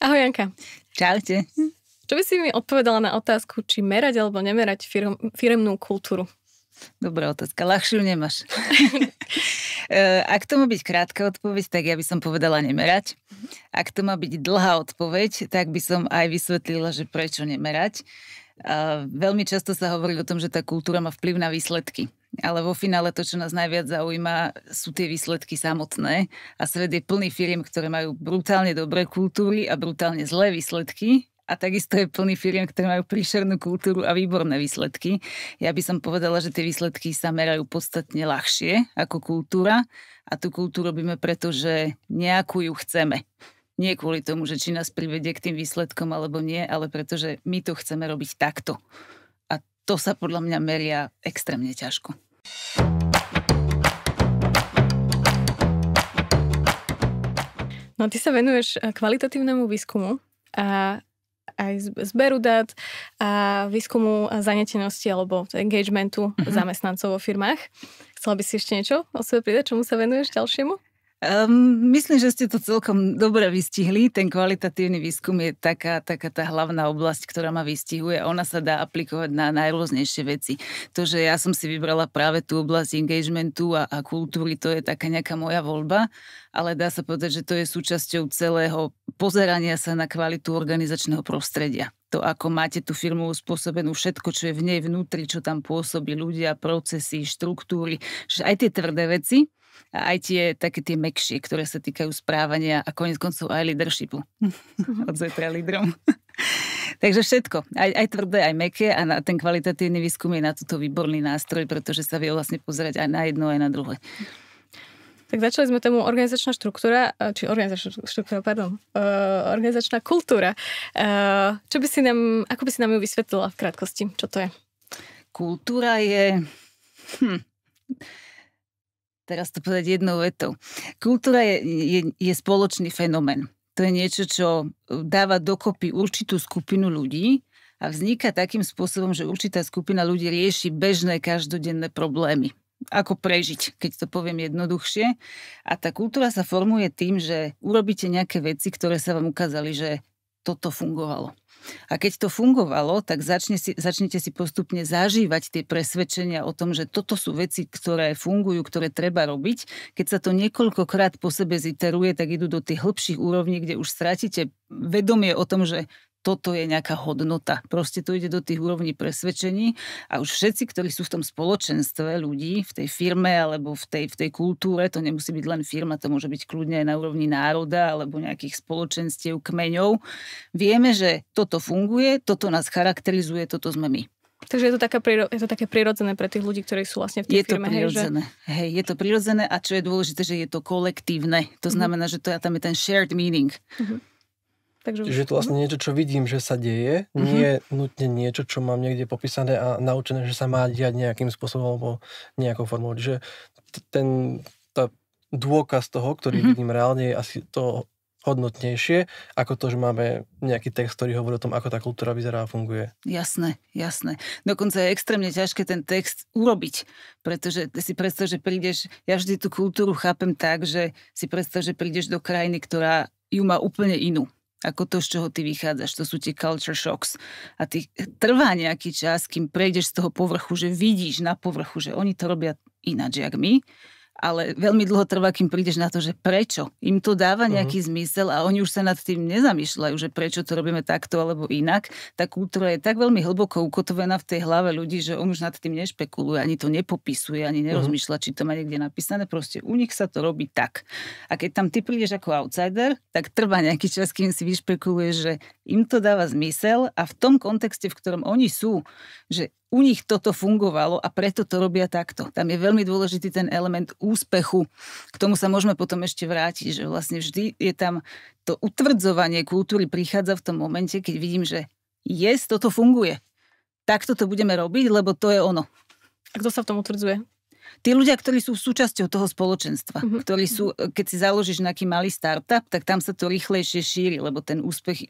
Ahoj Janka. Čaute. Čo by si mi odpovedala na otázku, či merať alebo nemerať firemnú kultúru? Dobrá otázka, ľahšiu nemáš. Ak to má byť krátka odpoveď, tak ja by som povedala nemerať. Ak to má byť dlhá odpoveď, tak by som aj vysvetlila, že prečo nemerať. Veľmi často sa hovorí o tom, že tá kultúra má vplyv na výsledky. Ale vo finále to, čo nás najviac zaujíma, sú tie výsledky samotné. A svet je plný firiem, ktoré majú brutálne dobré kultúry a brutálne zlé výsledky. A takisto je plný firiem, ktoré majú príšernú kultúru a výborné výsledky. Ja by som povedala, že tie výsledky sa merajú podstatne ľahšie ako kultúra. A tú kultúru robíme preto, že nejakú ju chceme. Nie kvôli tomu, že či nás privedie k tým výsledkom alebo nie, ale pretože my to chceme robiť takto. A to sa podľa mňa meria extrémne ťažko. No ty sa venuješ kvalitatívnemu výskumu a aj zberu dát a výskumu zanetenosti alebo engagementu zamestnancov vo firmách. Chcela by si ešte niečo o sebe pridať? Čomu sa venuješ ďalšiemu? Myslím, že ste to celkom dobre vystihli. Ten kvalitatívny výskum je taká tá hlavná oblasť, ktorá ma vystihuje. Ona sa dá aplikovať na najrôznejšie veci. To, že ja som si vybrala práve tú oblasť engagementu a kultúry, to je taká nejaká moja voľba, ale dá sa povedať, že to je súčasťou celého pozerania sa na kvalitu organizačného prostredia. To, ako máte tú firmu uspôsobenú, všetko, čo je v nej vnútri, čo tam pôsobí, ľudia, procesy, štruktúry, že aj tie tvrdé veci, a aj tie mäkšie, ktoré sa týkajú správania a koniec koncov aj leadershipu. Od zajtra lídrom. Takže všetko. Aj tvrdé, aj mäkké a ten kvalitatívny výskum je na toto výborný nástroj, pretože sa vie vlastne pozerať aj na jedno, aj na druhé. Tak začali sme tému organizačná kultúra. Ako by si nám ju vysvetlila v krátkosti? Čo to je? Kultúra je... Teraz to povedať jednou vetou. Kultúra je spoločný fenomén. To je niečo, čo dáva dokopy určitú skupinu ľudí a vzniká takým spôsobom, že určitá skupina ľudí rieši bežné každodenné problémy. Ako prežiť, keď to poviem jednoduchšie. A tá kultúra sa formuje tým, že urobíte nejaké veci, ktoré sa vám ukázali, že toto fungovalo. A keď to fungovalo, tak začnete si postupne zažívať tie presvedčenia o tom, že toto sú veci, ktoré fungujú, ktoré treba robiť. Keď sa to niekoľkokrát po sebe ziteruje, tak idú do tých hĺbších úrovní, kde už stratíte vedomie o tom, že toto je nejaká hodnota. Proste to ide do tých úrovní presvedčení a už všetci, ktorí sú v tom spoločenstve ľudí, v tej firme alebo v tej kultúre, to nemusí byť len firma, to môže byť kľudne aj na úrovni národa alebo nejakých spoločenstiev, kmeňov. Vieme, že toto funguje, toto nás charakterizuje, toto sme my. Takže je to také prirodzené pre tých ľudí, ktorí sú vlastne v tej firme. Je to prirodzené a čo je dôležité, že je to kolektívne. To znamená, že tam je ten shared meaning. Čiže je to vlastne niečo, čo vidím, že sa deje, nie nutne niečo, čo mám niekde popísané a naučené, že sa má diať nejakým spôsobom alebo nejakou formou. Čiže tá dôkaz toho, ktorý vidím reálne, je asi to hodnotnejšie, ako to, že máme nejaký text, ktorý hovorí o tom, ako tá kultúra vyzerá a funguje. Jasné. Dokonca je extrémne ťažké ten text urobiť, pretože si predstav, že prídeš, ja vždy tú kultúru chápem tak, že si predstav, že prídeš do krajiny, ktorá ju má úplne inú ako to, z čoho ty vychádzaš. To sú tie culture shocks. A ty trvá nejaký čas, kým prejdeš z toho povrchu, že vidíš na povrchu, že oni to robia ináč, jak my, ale veľmi dlho trvá, kým prídeš na to, že prečo. Im to dáva nejaký zmysel a oni už sa nad tým nezamýšľajú, že prečo to robíme takto alebo inak. Tá kultúra je tak veľmi hlboko ukotvená v tej hlave ľudí, že on už nad tým nešpekuluje, ani to nepopisuje, ani nerozmýšľa, či to má niekde napísané. Proste u nich sa to robí tak. A keď tam ty prídeš ako outsider, tak trvá nejaký čas, kým si vyšpekuluješ, že im to dáva zmysel a v tom kontexte, v ktorom oni sú, že u nich toto fungovalo a preto to robia takto. Tam je veľmi dôležitý ten element úspechu. K tomu sa môžeme potom ešte vrátiť, že vlastne vždy je tam to utvrdzovanie kultúry prichádza v tom momente, keď vidím, že toto funguje. Takto to budeme robiť, lebo to je ono. A kto sa v tom utvrdzuje? tí ľudia, ktorí sú súčasťou toho spoločenstva, ktorí sú, keď si založíš nejaký malý startup, tak tam sa to rýchlejšie šíri, lebo ten úspech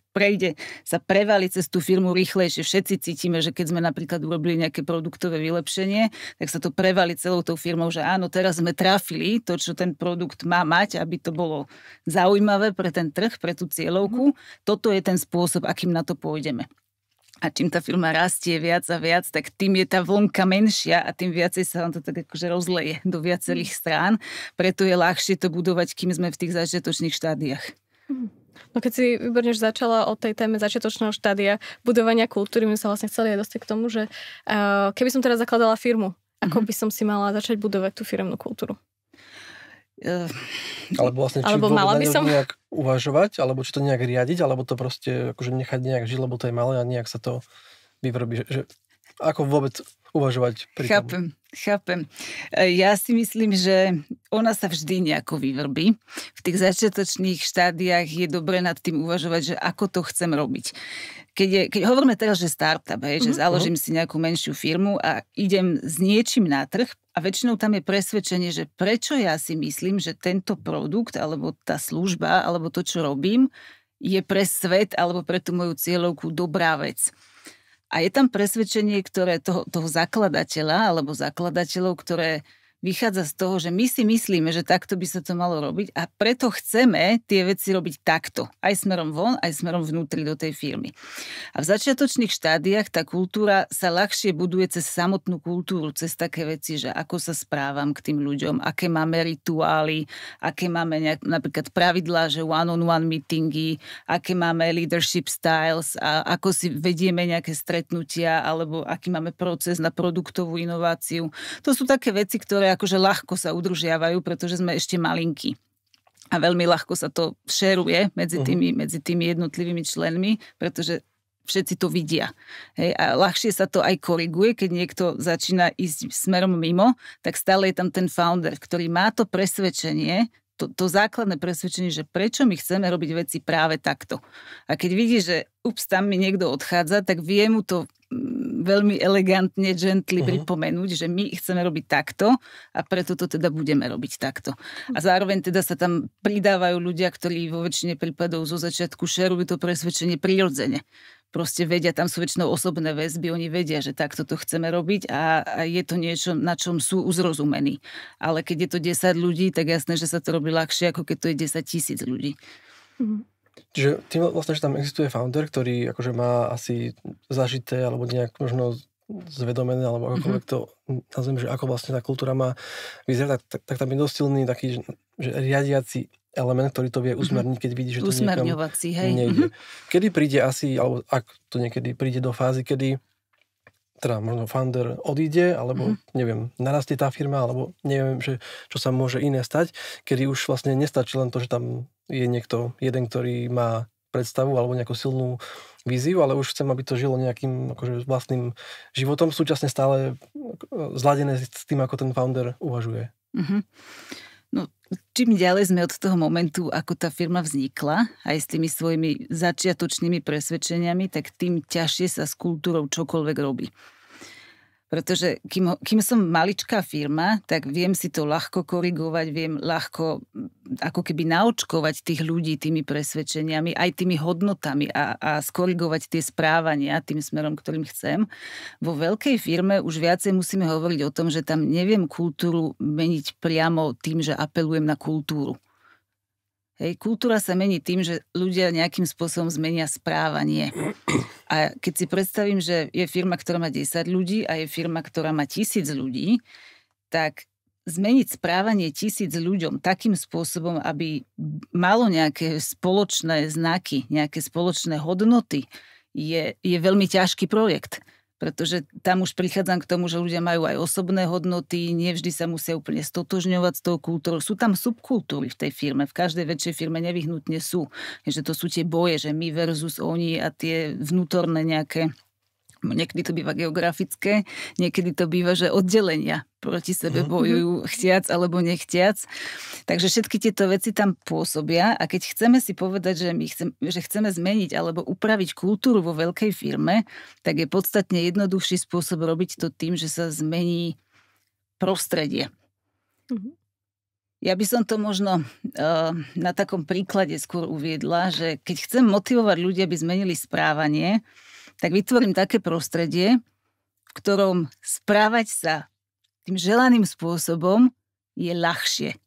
sa prevalí cez tú firmu rýchlejšie. Všetci cítime, že keď sme napríklad urobili nejaké produktové vylepšenie, tak sa to prevalí celou tou firmou, že áno, teraz sme trafili to, čo ten produkt má mať, aby to bolo zaujímavé pre ten trh, pre tú cieľovku. Toto je ten spôsob, akým na to pôjdeme. A čím tá firma rastie viac a viac, tak tým je tá vlnka menšia a tým viacej sa vám to tak akože rozleje do viacerých strán. Preto je ľahšie to budovať, kým sme v tých začiatočných štádiách. No keď si výborne začala o tej téme začiatočného štádia budovania kultúry, my sa vlastne chceli aj dostať k tomu, že keby som teraz zakladala firmu, ako by som si mala začať budovať tú firemnú kultúru? Alebo vlastne, či vôbec na ňom nejak uvažovať, alebo či to nejak riadiť, alebo to proste akože nechať nejak žiť, lebo to je malé a nejak sa to vyvrbí. Že ako vôbec uvažovať pri tom? Chápem. Ja si myslím, že ona sa vždy nejako vyvrbí. V tých začiatočných štádiách je dobre nad tým uvažovať, že ako to chcem robiť. Keď hovoríme teraz, že startup, že založím si nejakú menšiu firmu a idem s niečím na trh a väčšinou tam je presvedčenie, že prečo ja si myslím, že tento produkt alebo tá služba alebo to, čo robím, je pre svet alebo pre tú moju cieľovku dobrá vec. A je tam presvedčenie, ktoré toho zakladateľa alebo zakladateľov, ktoré vychádza z toho, že my si myslíme, že takto by sa to malo robiť a preto chceme tie veci robiť takto. Aj smerom von, aj smerom vnútri do tej firmy. A v začiatočných štádiách tá kultúra sa ľahšie buduje cez samotnú kultúru, cez také veci, že ako sa správam k tým ľuďom, aké máme rituály, aké máme napríklad pravidlá, že one-on-one meetingy, aké máme leadership styles a ako si vedieme nejaké stretnutia alebo aký máme proces na produktovú inováciu. To sú také veci, ktoré akože ľahko sa udržiavajú, pretože sme ešte malinkí. A veľmi ľahko sa to šeruje medzi tými jednotlivými členmi, pretože všetci to vidia. Hej? A ľahšie sa to aj koriguje, keď niekto začína ísť smerom mimo, tak stále je tam ten founder, ktorý má to presvedčenie, to základné presvedčenie, že prečo my chceme robiť veci práve takto. A keď vidí, že tam mi niekto odchádza, tak vie mu to veľmi elegantne, gently pripomenúť, že my chceme robiť takto a preto to teda budeme robiť takto. A zároveň teda sa tam pridávajú ľudia, ktorí vo väčšine prípadov zo začiatku šerujú to presvedčenie prirodzene. Proste vedia, tam sú väčšinou osobné väzby, oni vedia, že takto to chceme robiť a je to niečo, na čom sú uzrozumení. Ale keď je to 10 ľudí, tak jasné, že sa to robí ľahšie, ako keď to je 10 000 ľudí. Čiže tým vlastne, že tam existuje founder, ktorý akože má asi zažité alebo nejak možno zvedomené, alebo akokoľvek to nazviem, že ako vlastne tá kultúra má vyzerať, tak tam je dosť silný taký, že riadiaci element, ktorý to vie usmerniť, keď vidí, že to niekam nejde. Kedy príde asi, alebo ak to niekedy príde do fázy, kedy teda možno founder odíde, alebo neviem, narastie tá firma, alebo neviem, že čo sa môže iné stať, kedy už vlastne nestačí len to, že tam je niekto jeden, ktorý má predstavu alebo nejakú silnú víziu, ale už chcem, aby to žilo nejakým akože vlastným životom, súčasne stále zladené s tým, ako ten founder uvažuje. No, čím ďalej sme od toho momentu, ako tá firma vznikla, aj s tými svojimi začiatočnými presvedčeniami, tak tým ťažšie sa s kultúrou čokoľvek robí. Pretože kým som maličká firma, tak viem si to ľahko korigovať, viem ľahko ako keby naočkovať tých ľudí tými presvedčeniami, aj tými hodnotami a skorigovať tie správania tým smerom, ktorým chcem. Vo veľkej firme už viacej musíme hovoriť o tom, že tam neviem kultúru meniť priamo tým, že apelujem na kultúru. Hej, kultúra sa mení tým, že ľudia nejakým spôsobom zmenia správanie. A keď si predstavím, že je firma, ktorá má 10 ľudí a je firma, ktorá má 1000 ľudí, tak zmeniť správanie 1000 ľuďom takým spôsobom, aby malo nejaké spoločné znaky, nejaké spoločné hodnoty, je veľmi ťažký projekt. Pretože tam už prichádzam k tomu, že ľudia majú aj osobné hodnoty, nevždy sa musia úplne stotožňovať s tou kultúrou. Sú tam subkultúry v tej firme, v každej väčšej firme nevyhnutne sú. Že to sú tie boje, že my versus oni a tie vnútorné nejaké, niekedy to býva geografické, niekedy to býva, že oddelenia proti sebe bojujú chtiac alebo nechtiac. Takže všetky tieto veci tam pôsobia a keď chceme si povedať, že chceme zmeniť alebo upraviť kultúru vo veľkej firme, tak je podstatne jednoduchší spôsob robiť to tým, že sa zmení prostredie. Ja by som to možno na takom príklade skôr uviedla, že keď chcem motivovať ľudia, aby zmenili správanie, tak vytvorím také prostredie, v ktorom správať sa tým želaným spôsobom je ľahšie,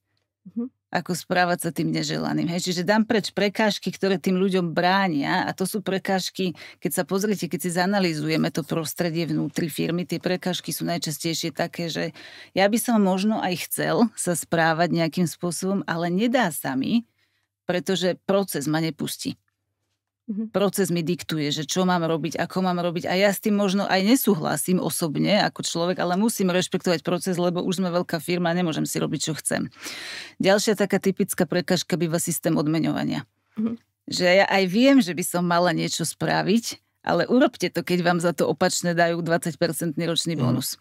ako správať sa tým neželaným. Hej? Čiže dám preč prekážky, ktoré tým ľuďom bránia, a to sú prekážky, keď sa pozriete, keď si zanalýzujeme to prostredie vnútri firmy, tie prekážky sú najčastejšie také, že ja by som možno aj chcel sa správať nejakým spôsobom, ale nedá sa mi, pretože proces ma nepustí. Proces mi diktuje, že čo mám robiť, ako mám robiť, a ja s tým možno aj nesúhlasím osobne ako človek, ale musím rešpektovať proces, lebo už sme veľká firma a nemôžem si robiť, čo chcem. Ďalšia taká typická prekážka býva systém odmeňovania. Že ja aj viem, že by som mala niečo spraviť, ale urobte to, keď vám za to opačne dajú 20% ročný bonus.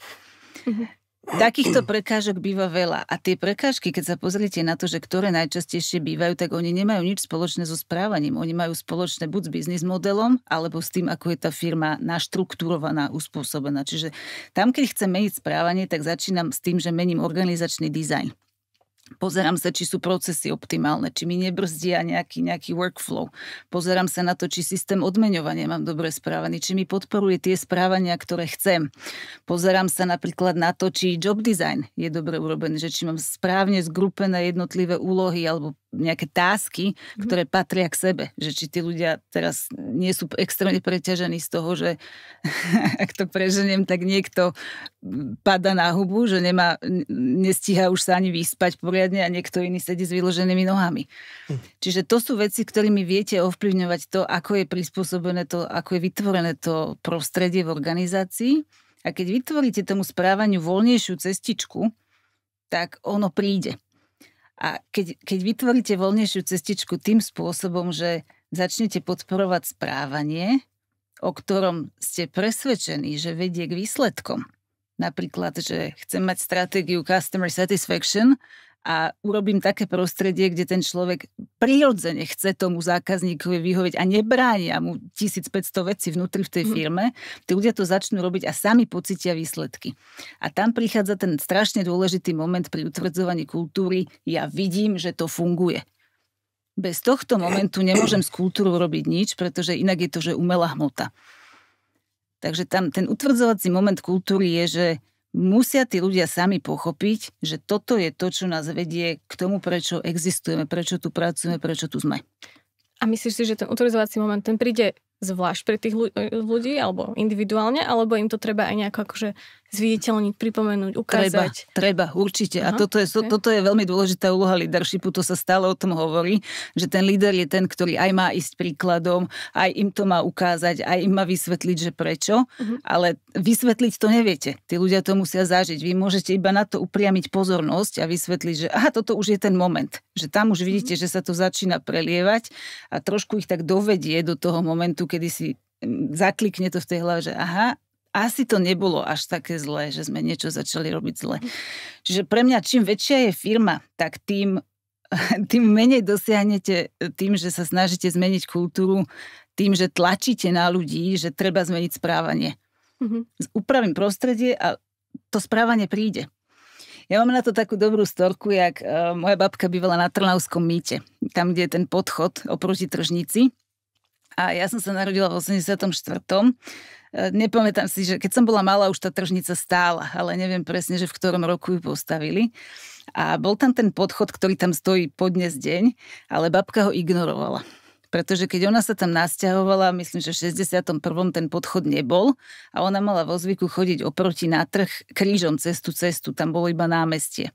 Takýchto prekážok býva veľa, a tie prekážky, keď sa pozriete na to, že ktoré najčastejšie bývajú, tak oni nemajú nič spoločné so správaním. Oni majú spoločné buď s biznis modelom, alebo s tým, ako je tá firma naštruktúrovaná, uspôsobená. Čiže tam, keď chcem meniť správanie, tak začínam s tým, že mením organizačný dizajn. Pozerám sa, či sú procesy optimálne, či mi nebrzdia nejaký workflow. Pozerám sa na to, či systém odmeňovania mám dobre správaný, či mi podporuje tie správania, ktoré chcem. Pozerám sa napríklad na to, či job design je dobre urobený, že či mám správne zgrupené jednotlivé úlohy alebo nejaké tásky, ktoré patria k sebe. Že či tí ľudia teraz nie sú extrémne preťažení z toho, že ak to preženiem, tak niekto padá na hubu, že nestíha už sa ani vyspať poriadne a niekto iný sedí s vyloženými nohami. Čiže to sú veci, ktorými viete ovplyvňovať to, ako je prispôsobené to, ako je vytvorené to prostredie v organizácii. A keď vytvoríte tomu správaniu voľnejšiu cestičku, tak ono príde. A keď vytvoríte voľnejšiu cestičku tým spôsobom, že začnete podporovať správanie, o ktorom ste presvedčení, že vedie k výsledkom. Napríklad, že chcem mať stratégiu customer satisfaction a urobím také prostredie, kde ten človek prirodzene chce tomu zákazníkovi vyhovieť a nebránia mu 1500 vecí vnútri v tej firme, tí ľudia to začnú robiť a sami pocítia výsledky. A tam prichádza ten strašne dôležitý moment pri utvrdzovaní kultúry. Ja vidím, že to funguje. Bez tohto momentu nemôžem s kultúrou robiť nič, pretože inak je to, že umelá hmota. Takže tam ten utvrdzovací moment kultúry je, že musia tí ľudia sami pochopiť, že toto je to, čo nás vedie k tomu, prečo existujeme, prečo tu pracujeme, prečo tu sme. A myslíš si, že ten utvrzovací moment, ten príde zvlášť pre tých ľudí, alebo individuálne, alebo im to treba aj nejako akože zviditeľniť, pripomenúť, ukázať? Treba, určite. Aha, a toto je veľmi dôležitá úloha leadershipu, to sa stále o tom hovorí, že ten líder je ten, ktorý aj má ísť príkladom, aj im to má ukázať, aj im má vysvetliť, že prečo, ale vysvetliť to neviete. Tí ľudia to musia zažiť. Vy môžete iba na to upriamiť pozornosť a vysvetliť, že aha, toto už je ten moment, že tam už vidíte, že sa to začína prelievať a trošku ich tak dovedie do toho momentu, kedy si zaklikne to v tej hlave, že aha, asi to nebolo až také zlé, že sme niečo začali robiť zle. Čiže pre mňa, čím väčšia je firma, tak tým menej dosiahnete tým, že sa snažíte zmeniť kultúru, tým, že tlačíte na ľudí, že treba zmeniť správanie. Upravím prostredie a to správanie príde. Ja mám na to takú dobrú storku, jak moja babka bývala na Trnavskom mýte, tam, kde je ten podchod oproti tržnici. A ja som sa narodila v 84. Nepamätám si, že keď som bola malá, už tá tržnica stála, ale neviem presne, že v ktorom roku ju postavili. A bol tam ten podchod, ktorý tam stojí po dnes deň, ale babka ho ignorovala. Pretože keď ona sa tam nasťahovala, myslím, že v 61. ten podchod nebol a ona mala vo zvyku chodiť oproti na trh krížom cestu, tam bolo iba námestie.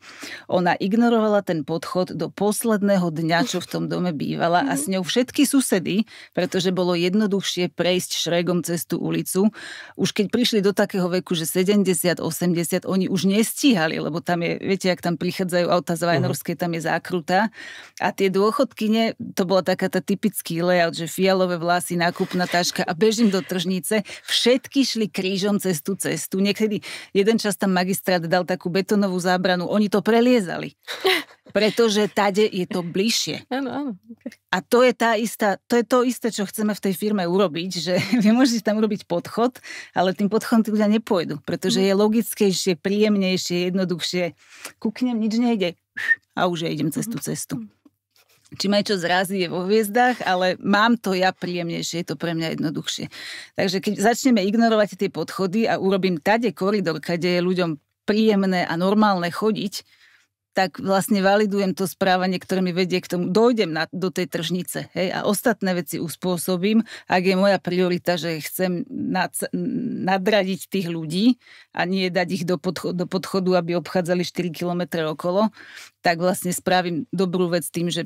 Ona ignorovala ten podchod do posledného dňa, čo v tom dome bývala a s ňou všetky susedy, pretože bolo jednoduchšie prejsť šregom cez tú ulicu. Už keď prišli do takého veku, že 70, 80, oni už nestíhali, lebo tam je, viete, ak tam prichádzajú auta z Vajnorskej, tam je zákruta. A tie dôchodkyne, to bola taká tá typická klasický layout, že fialové vlasy, nákupná taška a bežím do tržnice. Všetky šli krížom cez tú cestu. Niekedy jeden čas tam magistrát dal takú betónovú zábranu. Oni to preliezali. Pretože tade je to bližšie. Áno. Okay. A to je to isté, čo chceme v tej firme urobiť, že vy môžete tam urobiť podchod, ale tým podchodom tí ľudia nepôjdu, pretože je logickejšie, príjemnejšie, jednoduchšie. Kúknem, nič nejde. A už ja idem cez tú cestu. Či ma čo zrazí je vo hviezdách, ale mám to ja príjemnejšie, je to pre mňa jednoduchšie. Takže keď začneme ignorovať tie podchody a urobím tade koridor, kde je ľuďom príjemné a normálne chodiť, tak vlastne validujem to správanie, ktoré mi vedie k tomu, dojdem do tej tržnice, hej, a ostatné veci uspôsobím, ak je moja priorita, že chcem nadradiť tých ľudí a nie dať ich do podchodu, aby obchádzali 4 kilometre okolo, tak vlastne spravím dobrú vec tým, že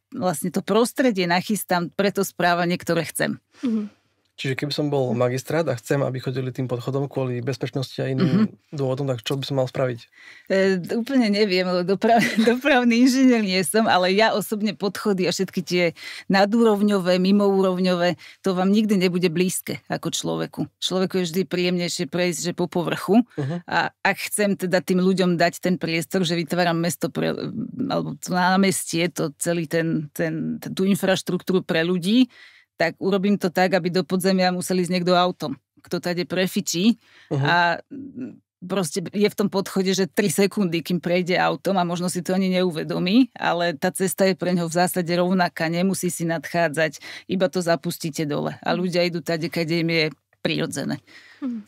vlastne to prostredie nachystám pre to správanie, ktoré chcem. Mhm. Čiže keby som bol magistrát a chcem, aby chodili tým podchodom kvôli bezpečnosti a iným dôvodom, tak čo by som mal spraviť? Úplne neviem, lebo dopravný inžinier nie som, ale ja osobne podchody a všetky tie nadúrovňové, mimoúrovňové, to vám nikdy nebude blízke ako človeku. Človeku je vždy príjemnejšie prejsť, že po povrchu. A ak chcem teda tým ľuďom dať ten priestor, že vytváram mesto alebo námestie, to celý tú infraštruktúru pre ľudí, tak urobím to tak, aby do podzemia museli ísť niekto autom, kto tady prefičí a proste je v tom podchode, že 3 sekundy, kým prejde autom a možno si to ani neuvedomí, ale tá cesta je pre ňoho v zásade rovnaká, nemusí si nadchádzať, iba to zapustíte dole a ľudia idú tady, keď im je prirodzené.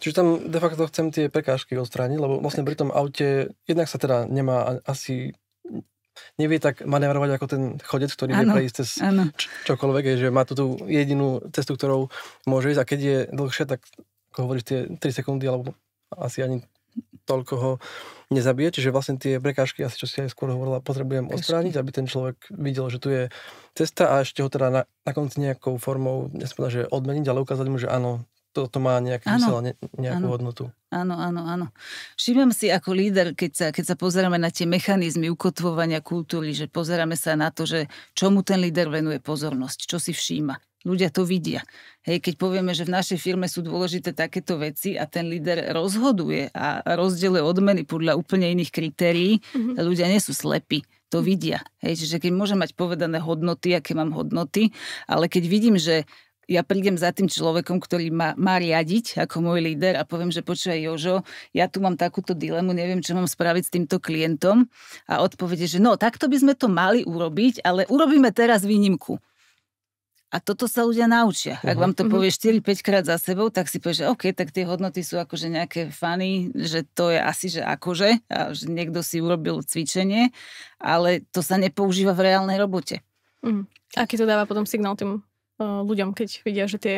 Čiže tam de facto chcem tie prekážky odstrániť, lebo vlastne pri tom aute jednak sa teda nemá asi nevie tak manévrovať ako ten chodec, ktorý vie prejsť cez čokoľvek, že má tú jedinú cestu, ktorou môže ísť a keď je dlhšie, tak ako hovoríš, tie 3 sekundy alebo asi ani toľko ho nezabije, čiže vlastne tie prekážky, asi čo si aj skôr hovorila, potrebujem odstrániť, aby ten človek videl, že tu je cesta a ešte ho teda na konci nejakou formou, nespovedať, že odmeniť, ale ukázať mu, že áno, to má nejaký zmysel, nejakú hodnotu. Áno. Všímam si ako líder, keď sa pozeráme na tie mechanizmy ukotvovania kultúry, že pozeráme sa na to, že čomu ten líder venuje pozornosť, čo si všíma. Ľudia to vidia. Hej, keď povieme, že v našej firme sú dôležité takéto veci a ten líder rozhoduje a rozdeľuje odmeny podľa úplne iných kritérií, ľudia nie sú slepí. To vidia. Hej, čiže keď môžem mať povedané hodnoty, aké mám hodnoty, ale keď vidím, že ja prídem za tým človekom, ktorý má riadiť ako môj líder a poviem, že počúvaj Jožo, ja tu mám takúto dilemu, neviem, čo mám spraviť s týmto klientom a odpovede, že no, takto by sme to mali urobiť, ale urobíme teraz výnimku. A toto sa ľudia naučia. Ak vám to povie 4-5 krát za sebou, tak si povie, že OK, tak tie hodnoty sú akože nejaké funny, že to je asi, že akože, a že niekto si urobil cvičenie, ale to sa nepoužíva v reálnej robote. Aký to dáva potom signál tým ľuďom, keď vidia, že tie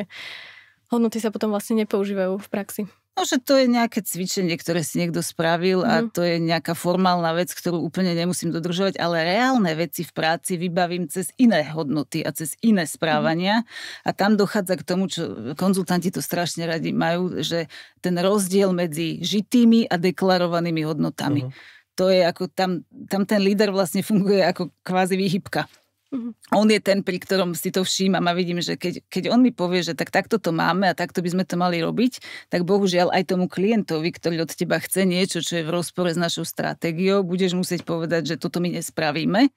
hodnoty sa potom vlastne nepoužívajú v praxi? No, že to je nejaké cvičenie, ktoré si niekto spravil a to je nejaká formálna vec, ktorú úplne nemusím dodržovať, ale reálne veci v práci vybavím cez iné hodnoty a cez iné správania a tam dochádza k tomu, čo konzultanti to strašne radi majú, že ten rozdiel medzi žitými a deklarovanými hodnotami. To je ako tam ten líder vlastne funguje ako kvázi výhybka. On je ten, pri ktorom si to všímam a vidím, že keď on mi povie, že takto to máme a takto by sme to mali robiť, tak bohužiaľ aj tomu klientovi, ktorý od teba chce niečo, čo je v rozpore s našou stratégiou, budeš musieť povedať, že toto my nespravíme.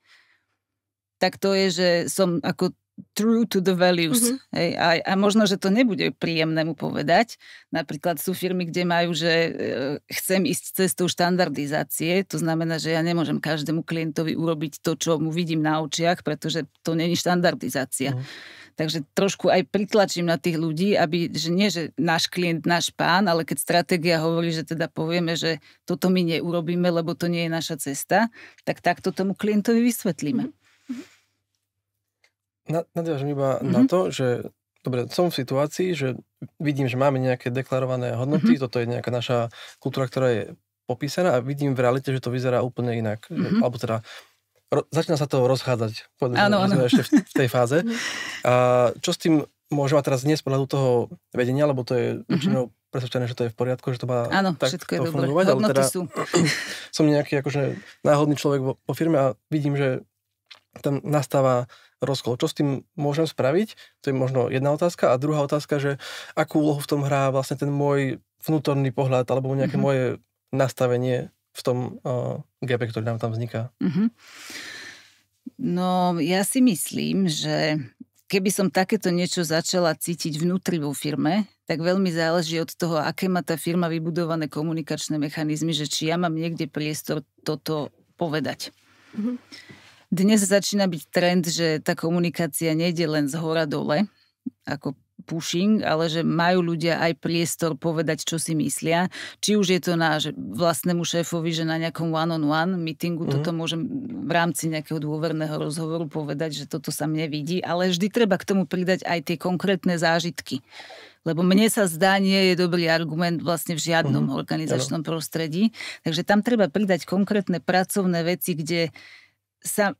Tak to je, že som ako true to the values. Hej, a možno, že to nebude príjemné mu povedať. Napríklad sú firmy, kde majú, že chcem ísť cestou štandardizácie. To znamená, že ja nemôžem každému klientovi urobiť to, čo mu vidím na očiach, pretože to nie je štandardizácia. Takže trošku aj pritlačím na tých ľudí, aby, že nie, že náš klient, náš pán, ale keď stratégia hovorí, že teda povieme, že toto my neurobíme, lebo to nie je naša cesta, tak takto tomu klientovi vysvetlíme. Nadviažem iba na to, že dobre, som v situácii, že vidím, že máme nejaké deklarované hodnoty, toto je nejaká naša kultúra, ktorá je popísaná a vidím v realite, že to vyzerá úplne inak. Alebo teda začína sa to rozchádzať. Áno. Sme ešte v tej fáze. A čo s tým môžem teraz nie z pohľadu toho vedenia, lebo to je väčšinou presvedčené, že to je v poriadku, že to má takto fungovať. Ale teda som nejaký akože náhodný človek vo firme a vidím, že tam nastáva rozkol. Čo s tým môžem spraviť? To je možno jedna otázka. A druhá otázka, že akú úlohu v tom hrá vlastne ten môj vnútorný pohľad alebo nejaké moje nastavenie v tom gape, ktorý nám tam vzniká. No, ja si myslím, že keby som takéto niečo začala cítiť vnútri vo firme, tak veľmi záleží od toho, aké má tá firma vybudované komunikačné mechanizmy, že či ja mám niekde priestor toto povedať. Dnes začína byť trend, že tá komunikácia nejde len z hora dole, ako pushing, ale že majú ľudia aj priestor povedať, čo si myslia. Či už je to náš vlastnému šéfovi, že na nejakom one-on-one meetingu toto môžem v rámci nejakého dôverného rozhovoru povedať, že toto sa mne vidí, ale vždy treba k tomu pridať aj tie konkrétne zážitky. Lebo mne sa zdá, nie je dobrý argument vlastne v žiadnom organizačnom prostredí. Takže tam treba pridať konkrétne pracovné veci, kde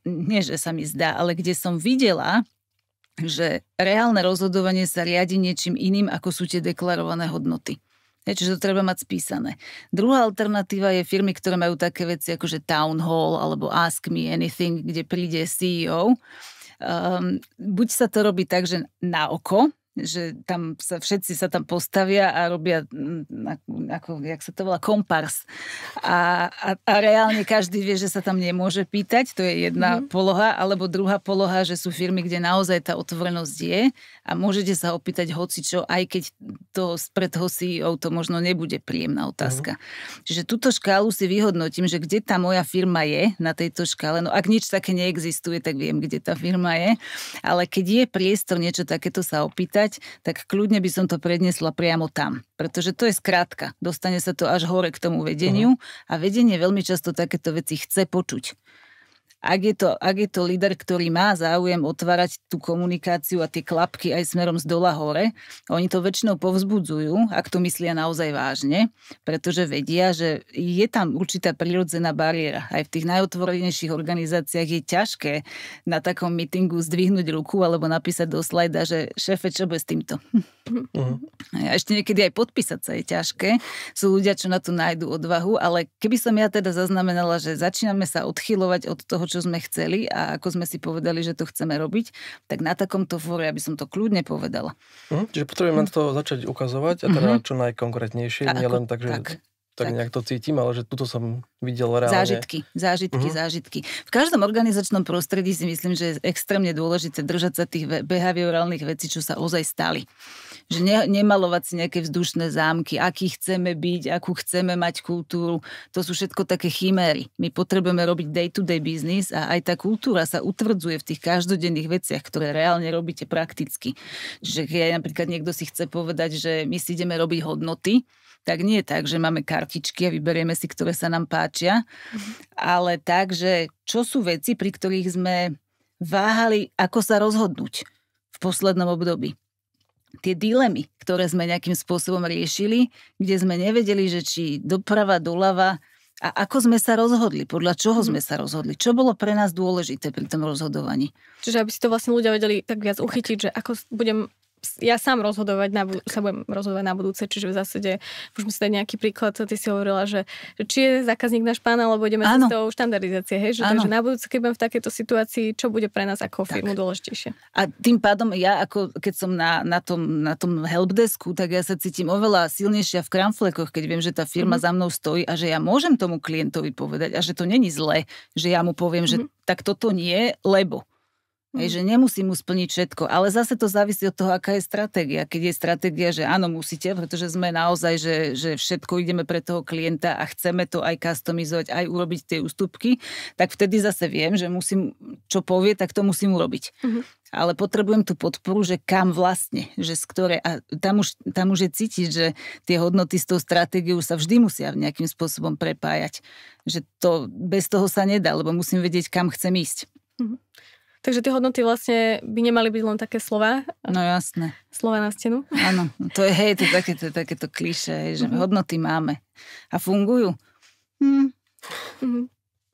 nie že sa mi zdá, ale kde som videla, že reálne rozhodovanie sa riadi niečím iným, ako sú tie deklarované hodnoty. Čiže to treba mať spísané. Druhá alternatíva je firmy, ktoré majú také veci ako že town hall alebo ask me anything, kde príde CEO. Buď sa to robí tak, že na oko, že tam všetci sa tam postavia a robia ako, jak sa to volá, kompars. A reálne každý vie, že sa tam nemôže pýtať, to je jedna poloha, alebo druhá poloha, že sú firmy, kde naozaj tá otvorenosť je a môžete sa opýtať hocičo, aj keď to pre toho CEO to možno nebude príjemná otázka. Čiže túto škálu si vyhodnotím, že kde tá moja firma je na tejto škále, no ak nič také neexistuje, tak viem, kde tá firma je, ale keď je priestor niečo takéto sa opýtať, tak kľudne by som to predniesla priamo tam. Pretože to je skrátka. Dostane sa to až hore k tomu vedeniu a vedenie veľmi často takéto veci chce počuť. Ak je to líder, ktorý má záujem otvárať tú komunikáciu a tie klapky aj smerom z dola hore, oni to väčšinou povzbudzujú, ak to myslia naozaj vážne, pretože vedia, že je tam určitá prirodzená bariéra. Aj v tých najotvorenejších organizáciách je ťažké na takom meetingu zdvihnúť ruku alebo napísať do slajda, že šéfe, čo bude s týmto? A ešte niekedy aj podpísať sa je ťažké. Sú ľudia, čo na to nájdu odvahu, ale keby som ja teda zaznamenala, že začíname sa odchylovať od toho, čo sme chceli a ako sme si povedali, že to chceme robiť, tak na takomto fóre, aby som to kľudne povedala. Čiže potrebujeme to začať ukazovať a teda čo najkonkrétnejšie, nielen tak, že tak nejak to cítim, ale že tuto som videl reálne. Zážitky. V každom organizačnom prostredí si myslím, že je extrémne dôležité držať sa tých behaviorálnych vecí, čo sa ozaj stali. Že nemalovať si nejaké vzdušné zámky, aký chceme byť, akú chceme mať kultúru. To sú všetko také chiméry. My potrebujeme robiť day-to-day business a aj tá kultúra sa utvrdzuje v tých každodenných veciach, ktoré reálne robíte prakticky. Čiže keď napríklad niekto si chce povedať, že my si ideme robiť hodnoty, tak nie tak, že máme kartičky a vyberieme si, ktoré sa nám páčia, ale tak, že čo sú veci, pri ktorých sme váhali, ako sa rozhodnúť v poslednom období. Tie dilemy, ktoré sme nejakým spôsobom riešili, kde sme nevedeli, že či doprava, doľava a ako sme sa rozhodli, podľa čoho sme sa rozhodli, čo bolo pre nás dôležité pri tom rozhodovaní. Čiže aby si to vlastne ľudia vedeli tak viac uchytiť, že ako budem ja sám sa budem rozhodovať na budúce, čiže v zásade môžeme si dať nejaký príklad, ty si hovorila, že či je zákazník náš pán, alebo ideme s tou štandardizácie, hej? Takže na budúce, keď budem v takejto situácii, čo bude pre nás ako firmu dôležitejšie. A tým pádom ja, ako keď som na tom helpdesku, tak ja sa cítim oveľa silnejšia v kramflekoch, keď viem, že tá firma za mnou stojí a že ja môžem tomu klientovi povedať a že to není zlé, že ja mu poviem, že tak toto nie, lebo. Že nemusím mu splniť všetko, ale zase to závisí od toho, aká je stratégia. Keď je stratégia, že áno, musíte, pretože sme naozaj, že všetko ideme pre toho klienta a chceme to aj customizovať, aj urobiť tie ústupky, tak vtedy zase viem, že musím, čo povie, tak to musím urobiť. Ale potrebujem tú podporu, že kam vlastne, že z ktorej, a tam už je cítiť, že tie hodnoty s tou stratégiou sa vždy musia nejakým spôsobom prepájať. Že to bez toho sa nedá, lebo musím vedieť, kam chcem ísť. Takže tie hodnoty vlastne by nemali byť len také slová? No jasné. Slova na stenu? Áno, to je takéto klišé, že hodnoty máme. A fungujú.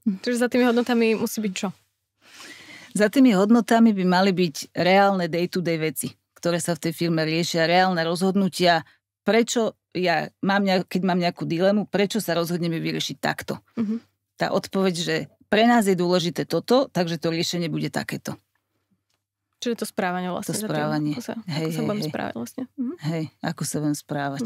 Čiže za tými hodnotami musí byť čo? Za tými hodnotami by mali byť reálne day-to-day veci, ktoré sa v tej firme riešia, reálne rozhodnutia, prečo keď mám nejakú dilemu, prečo sa rozhodneme vyriešiť takto. Tá odpoveď, že pre nás je dôležité toto, takže to riešenie bude takéto. Čiže to správanie vlastne. To správanie. Ako sa budem správať vlastne. Hej, ako sa budem správať.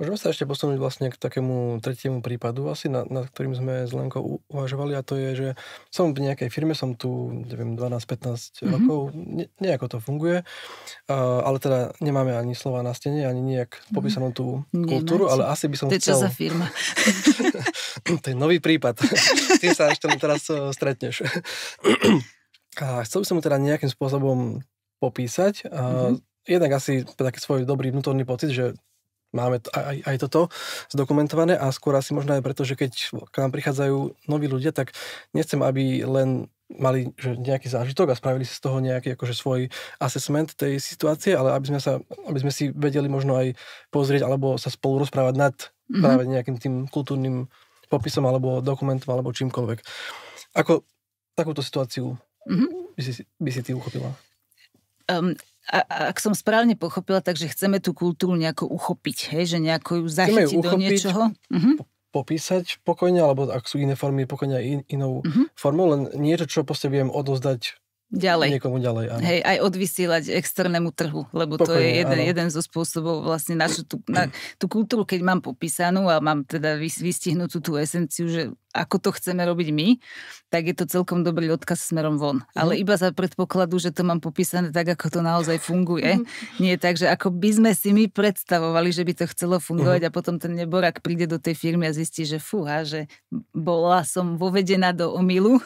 Môžeme sa ešte posunúť vlastne k takému tretiemu prípadu asi, nad ktorým sme s Lenkou uvažovali, a to je, že som v nejakej firme, som tu, neviem, 12-15 rokov, nejako to funguje, ale teda nemáme ani slova na stene, ani nejak popísanú tú kultúru, ale asi by som chcel... To je čo za firma? To je nový prípad. Ty sa ešte teraz stretneš. A chcel by som mu teda nejakým spôsobom popísať. Jednak asi taký svoj dobrý vnútorný pocit, že máme aj toto zdokumentované, a skôr asi možno aj preto, že keď k nám prichádzajú noví ľudia, tak nechcem, aby len mali nejaký zážitok a spravili si z toho nejaký akože svoj assessment tej situácie, ale aby sme si vedeli možno aj pozrieť alebo sa spolu rozprávať nad práve nejakým tým kultúrnym popisom alebo dokumentom alebo čímkoľvek. Ako takúto situáciu by si ty uchopila? Ak som správne pochopila, takže chceme tú kultúru nejako uchopiť, hej? Že nejako ju zachytiť do niečoho. Popísať pokojne, alebo ak sú iné formy, pokojne aj inou formou, len niečo, čo proste viem odozdať niekomu ďalej. Áno. Hej, aj odvysielať externému trhu, lebo pokojne, to je jeden zo spôsobov vlastne tú kultúru, keď mám popísanú a mám teda vystihnutú tú esenciu, že ako to chceme robiť my, tak je to celkom dobrý odkaz smerom von. Ale iba za predpokladu, že to mám popísané tak, ako to naozaj funguje. Nie tak, že ako by sme si my predstavovali, že by to chcelo fungovať a potom ten neborák príde do tej firmy a zistí, že fúha, že bola som vovedená do omylu.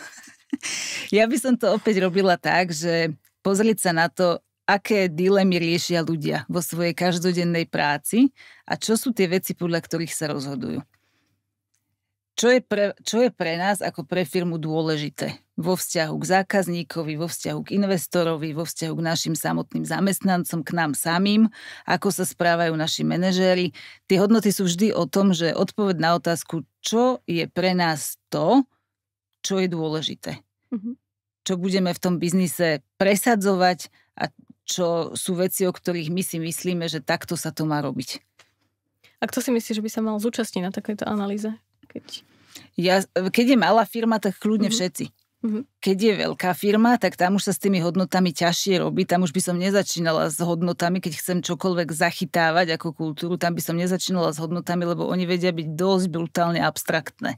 Ja by som to opäť robila tak, že pozrieť sa na to, aké dilemy riešia ľudia vo svojej každodennej práci a čo sú tie veci, podľa ktorých sa rozhodujú. Čo je pre nás ako pre firmu dôležité vo vzťahu k zákazníkovi, vo vzťahu k investorovi, vo vzťahu k našim samotným zamestnancom, k nám samým, ako sa správajú naši manažéri. Tie hodnoty sú vždy o tom, že odpoveď na otázku, čo je pre nás to, čo je dôležité. Čo budeme v tom biznise presadzovať a čo sú veci, o ktorých my si myslíme, že takto sa to má robiť. A kto si myslí, že by sa mal zúčastniť na takejto analýze? Keď je malá firma, tak kľudne všetci. Keď je veľká firma, tak tam už sa s tými hodnotami ťažšie robí. Tam už by som nezačínala s hodnotami, keď chcem čokoľvek zachytávať ako kultúru, tam by som nezačínala s hodnotami, lebo oni vedia byť dosť brutálne abstraktné.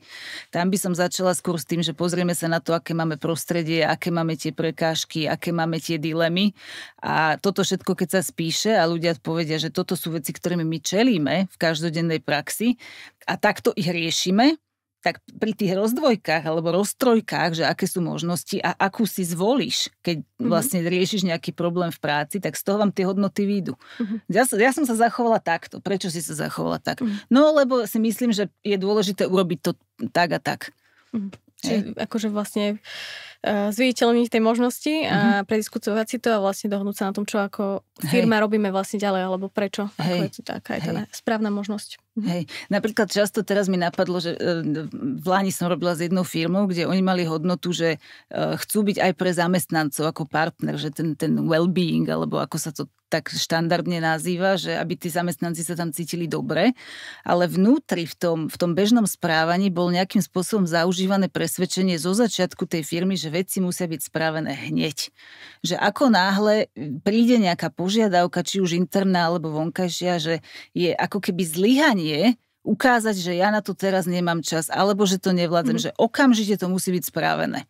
Tam by som začala skôr s tým, že pozrieme sa na to, aké máme prostredie, aké máme tie prekážky, aké máme tie dilemy. A toto všetko, keď sa spíše a ľudia povedia, že toto sú veci, ktorými my čelíme v každodennej praxi a takto ich riešime, tak pri tých rozdvojkách alebo roztrojkách, že aké sú možnosti a akú si zvolíš, keď vlastne riešiš nejaký problém v práci, tak z toho vám tie hodnoty výjdu. Ja som sa zachovala takto. Prečo si sa zachovala tak? No, lebo si myslím, že je dôležité urobiť to tak a tak. Čiže akože vlastne zviditeľniť tej možnosti a prediskutovať si to a vlastne dohodnúť sa na tom, čo ako firma robíme vlastne ďalej, alebo prečo. Ako je to taká je tá správna možnosť. Hej. Napríklad často teraz mi napadlo, že v Lani som robila s jednou firmou, kde oni mali hodnotu, že chcú byť aj pre zamestnancov ako partner, že ten well-being, alebo ako sa to tak štandardne nazýva, že aby tí zamestnanci sa tam cítili dobre, ale vnútri v tom bežnom správaní bol nejakým spôsobom zaužívané presvedčenie zo začiatku tej firmy, že veci musia byť spravené hneď. Že ako náhle príde nejaká požiadavka, či už interná alebo vonkajšia, že je ako keby zlyhanie ukázať, že ja na to teraz nemám čas, alebo že to nevládzem, že okamžite to musí byť spravené.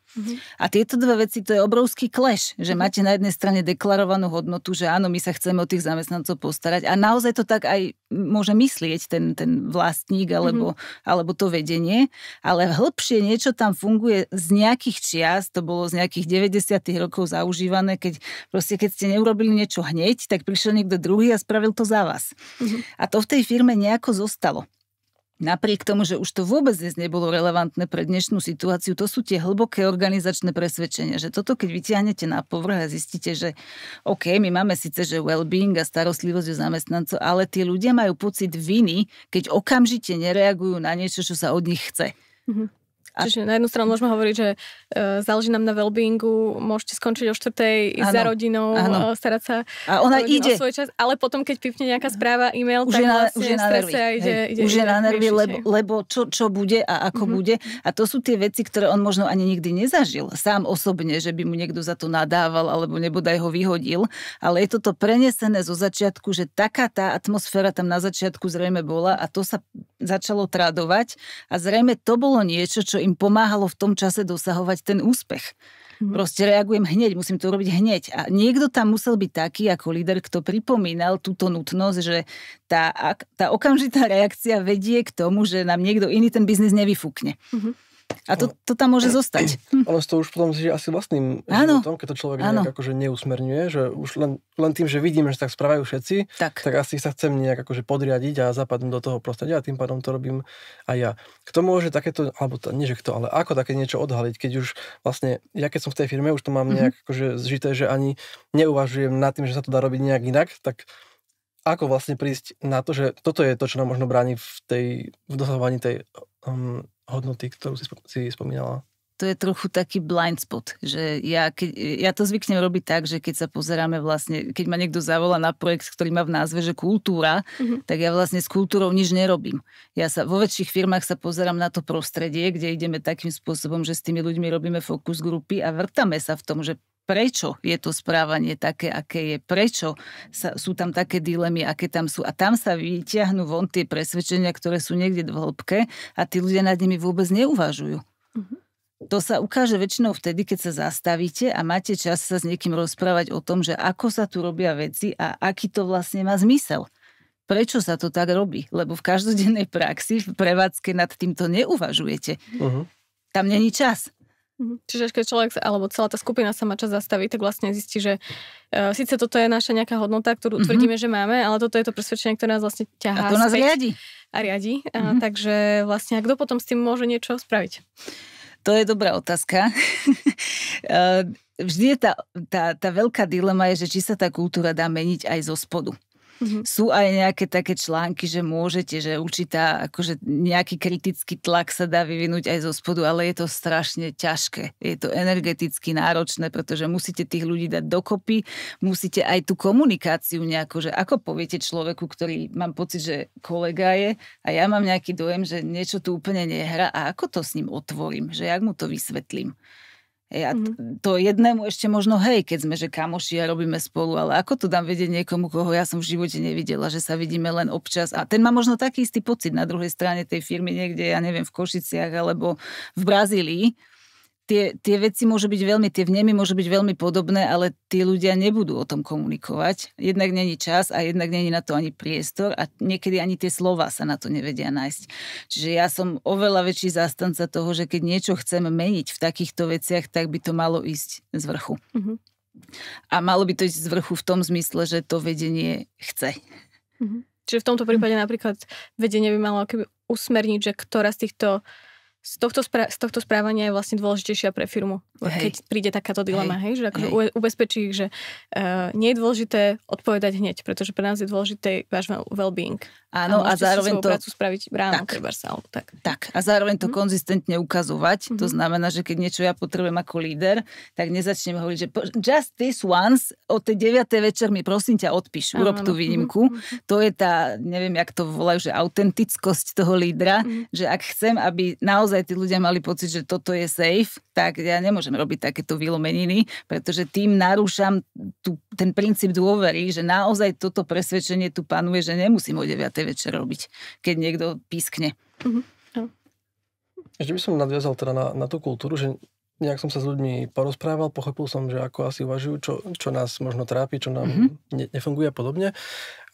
A tieto dve veci, to je obrovský clash, že máte na jednej strane deklarovanú hodnotu, že áno, my sa chceme o tých zamestnancov postarať a naozaj to tak aj môže myslieť ten vlastník alebo to vedenie, ale hĺbšie niečo tam funguje z nejakých čias, to bolo z nejakých 90. rokov zaužívané, keď ste neurobili niečo hneď, tak prišiel niekto druhý a spravil to za vás. A to v tej firme nejako zostalo. Napriek tomu, že už to vôbec dnes nebolo relevantné pre dnešnú situáciu, to sú tie hlboké organizačné presvedčenia, že toto keď vytiahnete na povrch a zistíte, že OK, my máme síce, že well-being a starostlivosť o zamestnancov, ale tí ľudia majú pocit viny, keď okamžite nereagujú na niečo, čo sa od nich chce. Čiže na jednu stranu môžeme hovoriť, že záleží nám na wellbeingu, môžete skončiť o 4:00, ísť za rodinou, starať sa a ona ide o svoj čas, ale potom, keď pipne nejaká správa, e-mail, tak vlastne stres sa ide na nervy, lebo čo bude a ako bude. A to sú tie veci, ktoré on možno ani nikdy nezažil sám osobne, že by mu niekto za to nadával alebo nebodaj ho vyhodil, ale je toto prenesené zo začiatku, že taká tá atmosféra tam na začiatku zrejme bola a to sa začalo tradovať a zrejme to bolo niečo, čo im pomáhalo v tom čase dosahovať ten úspech. Proste reagujem hneď, musím to robiť hneď. A niekto tam musel byť taký ako líder, kto pripomínal túto nutnosť, že tá okamžitá reakcia vedie k tomu, že nám niekto iný ten biznis nevyfúkne. A to tam môže zostať. Ono to už potom žije asi vlastným životom, keď to človek nejak akože neusmerňuje, že už len tým, že vidím, že tak správajú všetci, tak asi sa chcem nejak akože podriadiť a zapadnúť do toho prostredia a tým pádom to robím aj ja. Kto môže takéto, alebo nie že kto, ale ako také niečo odhaliť, keď už vlastne, ja keď som v tej firme, už to mám nejak akože zžité, že ani neuvažujem nad tým, že sa to dá robiť nejak inak, tak ako vlastne prísť na to, že toto je to, čo nám možno bráni v dosahovaní tej hodnoty, ktorú si spomínala? To je trochu taký blind spot, že ja to zvyknem robiť tak, že keď sa pozeráme vlastne, keď ma niekto zavolá na projekt, ktorý má v názve, že kultúra, tak ja vlastne s kultúrou nič nerobím. Ja sa vo väčších firmách sa pozerám na to prostredie, kde ideme takým spôsobom, že s tými ľuďmi robíme focus grupy a vrtame sa v tom, že prečo je to správanie také, aké je, prečo sú tam také dilemy, aké tam sú. A tam sa vyťahnú von tie presvedčenia, ktoré sú niekde v hĺbke a tí ľudia nad nimi vôbec neuvažujú. To sa ukáže väčšinou vtedy, keď sa zastavíte a máte čas sa s niekým rozprávať o tom, že ako sa tu robia veci a aký to vlastne má zmysel. Prečo sa to tak robí? Lebo v každodennej praxi, v prevádzke nad týmto neuvažujete. Tam není čas. Čiže keď človek, alebo celá tá skupina sa má čas zastaviť, tak vlastne zistí, že síce toto je naša nejaká hodnota, ktorú tvrdíme, že máme, ale toto je to presvedčenie, ktoré nás vlastne ťahá. A to nás riadi. Takže vlastne, a kto potom s tým môže niečo spraviť? To je dobrá otázka. Vždy je tá veľká dilema je, že či sa tá kultúra dá meniť aj zo spodu. Sú aj nejaké také články, že môžete, že určitá, akože nejaký kritický tlak sa dá vyvinúť aj zo spodu, ale je to strašne ťažké. Je to energeticky náročné, pretože musíte tých ľudí dať dokopy, musíte aj tú komunikáciu nejako, že ako poviete človeku, ktorý mám pocit, že kolega je a ja mám nejaký dojem, že niečo tu úplne nehra a ako to s ním otvorím, že jak mu to vysvetlím. Ja to jednému ešte možno, keď sme, že kamoši a robíme spolu, ale ako to dám vedieť niekomu, koho ja som v živote nevidela, že sa vidíme len občas a ten má možno taký istý pocit na druhej strane tej firmy niekde, ja neviem, v Košiciach alebo v Brazílii. Tie veci môžu byť tie vnemy môžu byť veľmi podobné, ale tí ľudia nebudú o tom komunikovať. Jednak není čas a jednak není na to ani priestor a niekedy ani tie slová sa na to nevedia nájsť. Čiže ja som oveľa väčší zástanca toho, že keď niečo chcem meniť v takýchto veciach, tak by to malo ísť z vrchu. A malo by to ísť z vrchu v tom zmysle, že to vedenie chce. Čiže v tomto prípade napríklad vedenie by malo keby usmerniť, že ktorá z tohto správania je vlastne dôležitejšia pre firmu. Keď príde takáto dilema, že akože ubezpečí ich, že nie je dôležité odpovedať hneď, pretože pre nás je dôležité váš well-being. Áno, a zároveň to prácu spraviť ráno, tak. Tak, a zároveň to konzistentne ukazovať. To znamená, že keď niečo ja potrebujem ako líder, tak nezačnem hovoriť, že just this once, od tej 9. večer mi prosím ťa odpíš, urob tú výnimku. To je tá, neviem, jak to volajú, že autentickosť toho lídra, že ak chcem, aby naozaj tí ľudia mali pocit, že toto je safe, tak ja nemôžem robiť takéto vylomeniny, pretože tým narúšam ten princíp dôvery, že naozaj toto presvedčenie tu panuje, že nemusím o 9. večer robiť, keď niekto pískne. Ešte by som nadviazal teda na tú kultúru, že nejak som sa s ľuďmi porozprával, pochopil som, že ako asi uvažujú, čo nás možno trápi, čo nám nefunguje a podobne.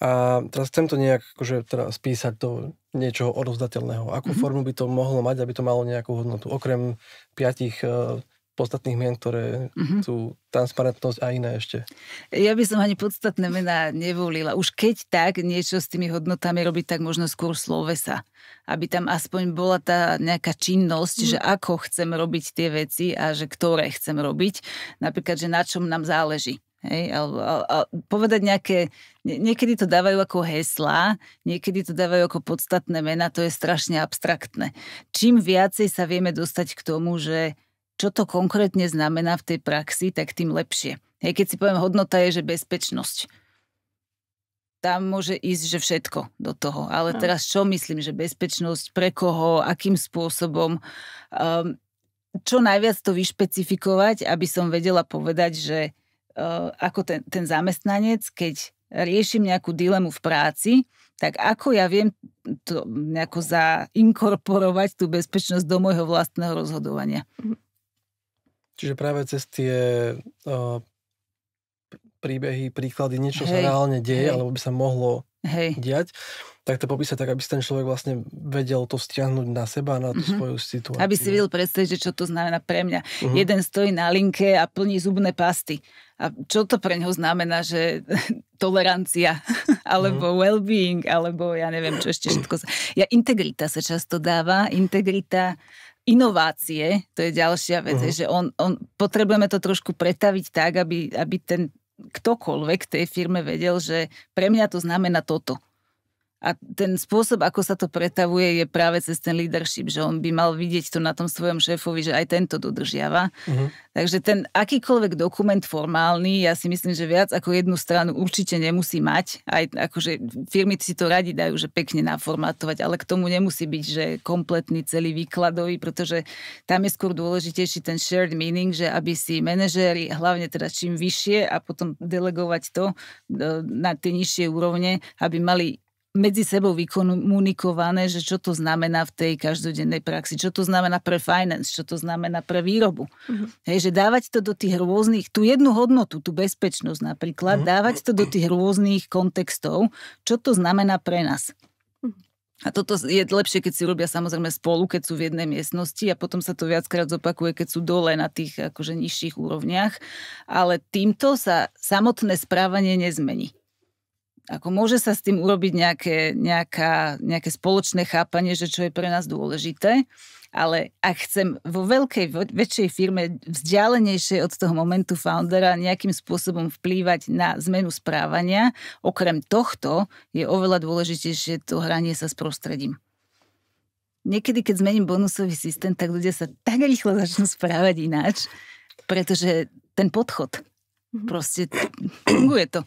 A teraz chcem to nejak akože teda spísať do niečoho odovzdateľného. Akú formu by to mohlo mať, aby to malo nejakú hodnotu? Okrem 5 podstatných mien, ktoré sú transparentnosť a iné ešte. Ja by som ani podstatné mená nevolila. Už keď tak niečo s tými hodnotami robiť, tak možno skôr slovesa. Aby tam aspoň bola tá nejaká činnosť, že ako chcem robiť tie veci a že ktoré chcem robiť. Napríklad, že na čom nám záleží. Hej, a povedať niekedy to dávajú ako heslá, niekedy to dávajú ako podstatné mená, to je strašne abstraktné. Čím viacej sa vieme dostať k tomu, že čo to konkrétne znamená v tej praxi, tak tým lepšie. Hej, keď si poviem, hodnota je, že bezpečnosť. Tam môže ísť, že všetko do toho. Ale teraz čo myslím, že bezpečnosť, pre koho, akým spôsobom, čo najviac to vyšpecifikovať, aby som vedela povedať, že ako ten zamestnanec, keď riešim nejakú dilemu v práci, tak ako ja viem to nejako zainkorporovať tú bezpečnosť do môjho vlastného rozhodovania. Čiže práve cez tie príbehy, príklady, niečo sa reálne deje, alebo by sa mohlo diať, tak to popísať tak, aby si ten človek vlastne vedel to stiahnuť na seba, na tú svoju situáciu. Aby si vedel predstaviť, že čo to znamená pre mňa. Jeden stojí na linke a plní zubné pasty. A čo to pre ňoho znamená, že tolerancia, alebo well-being, alebo ja neviem, čo ešte všetko. Integrita sa často dáva, inovácie, to je ďalšia vec, že potrebujeme to trošku pretaviť tak, aby ten ktokoľvek tej firme vedel, že pre mňa to znamená toto. A ten spôsob, ako sa to pretavuje, je práve cez ten leadership, že on by mal vidieť to na tom svojom šéfovi, že aj tento dodržiava. Takže ten akýkoľvek dokument formálny, ja si myslím, že viac ako jednu stranu určite nemusí mať. Aj akože firmy si to radi dajú, že pekne naformátovať, ale k tomu nemusí byť, že kompletný celý výkladový, pretože tam je skôr dôležitejší ten shared meaning, že aby si manažéri, hlavne teda čím vyššie a potom delegovať to na tie nižšie úrovne, aby mali medzi sebou vykomunikované, že čo to znamená v tej každodennej praxi, čo to znamená pre finance, čo to znamená pre výrobu. Hej, že dávať to do tých rôznych, tú jednu hodnotu, tú bezpečnosť napríklad, dávať to do tých rôznych kontextov, čo to znamená pre nás. A toto je lepšie, keď si robia samozrejme spolu, keď sú v jednej miestnosti a potom sa to viackrát zopakuje, keď sú dole na tých akože nižších úrovniach. Ale týmto sa samotné správanie nezmení. Ako môže sa s tým urobiť nejaké spoločné chápanie, že čo je pre nás dôležité, ale ak chcem vo väčšej firme vzdialenejšie od toho momentu foundera nejakým spôsobom vplývať na zmenu správania, okrem tohto je oveľa dôležitejšie to hranie sa s prostredím. Niekedy, keď zmením bonusový systém, tak ľudia sa tak rýchlo začnú správať ináč, pretože ten podchod proste funguje to.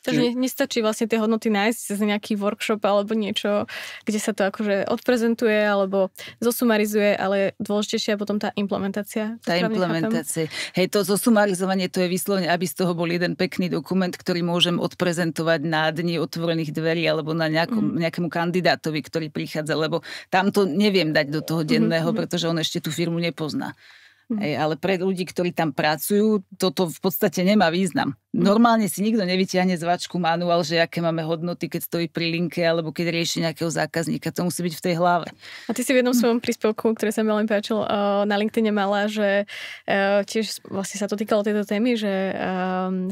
Takže nestačí vlastne tie hodnoty nájsť cez nejaký workshop alebo niečo, kde sa to akože odprezentuje alebo zosumarizuje, ale dôležitejšia je potom tá implementácia. Tá implementácia. Hej, to zosumarizovanie, to je vyslovene, aby z toho bol jeden pekný dokument, ktorý môžem odprezentovať na dni otvorených dverí alebo na nejakému kandidátovi, ktorý prichádza, lebo tam to neviem dať do toho denného, pretože on ešte tú firmu nepozná. Hej, ale pre ľudí, ktorí tam pracujú, toto v podstate nemá význam. Normálne si nikto nevytiahne z váčku manuál, že aké máme hodnoty, keď stojí pri linke, alebo keď rieši nejakého zákazníka. To musí byť v tej hlave. A ty si v jednom svojom príspevku, ktoré sa mi veľmi páčilo, na LinkedIn mala, že tiež vlastne sa to týkalo tejto témy, že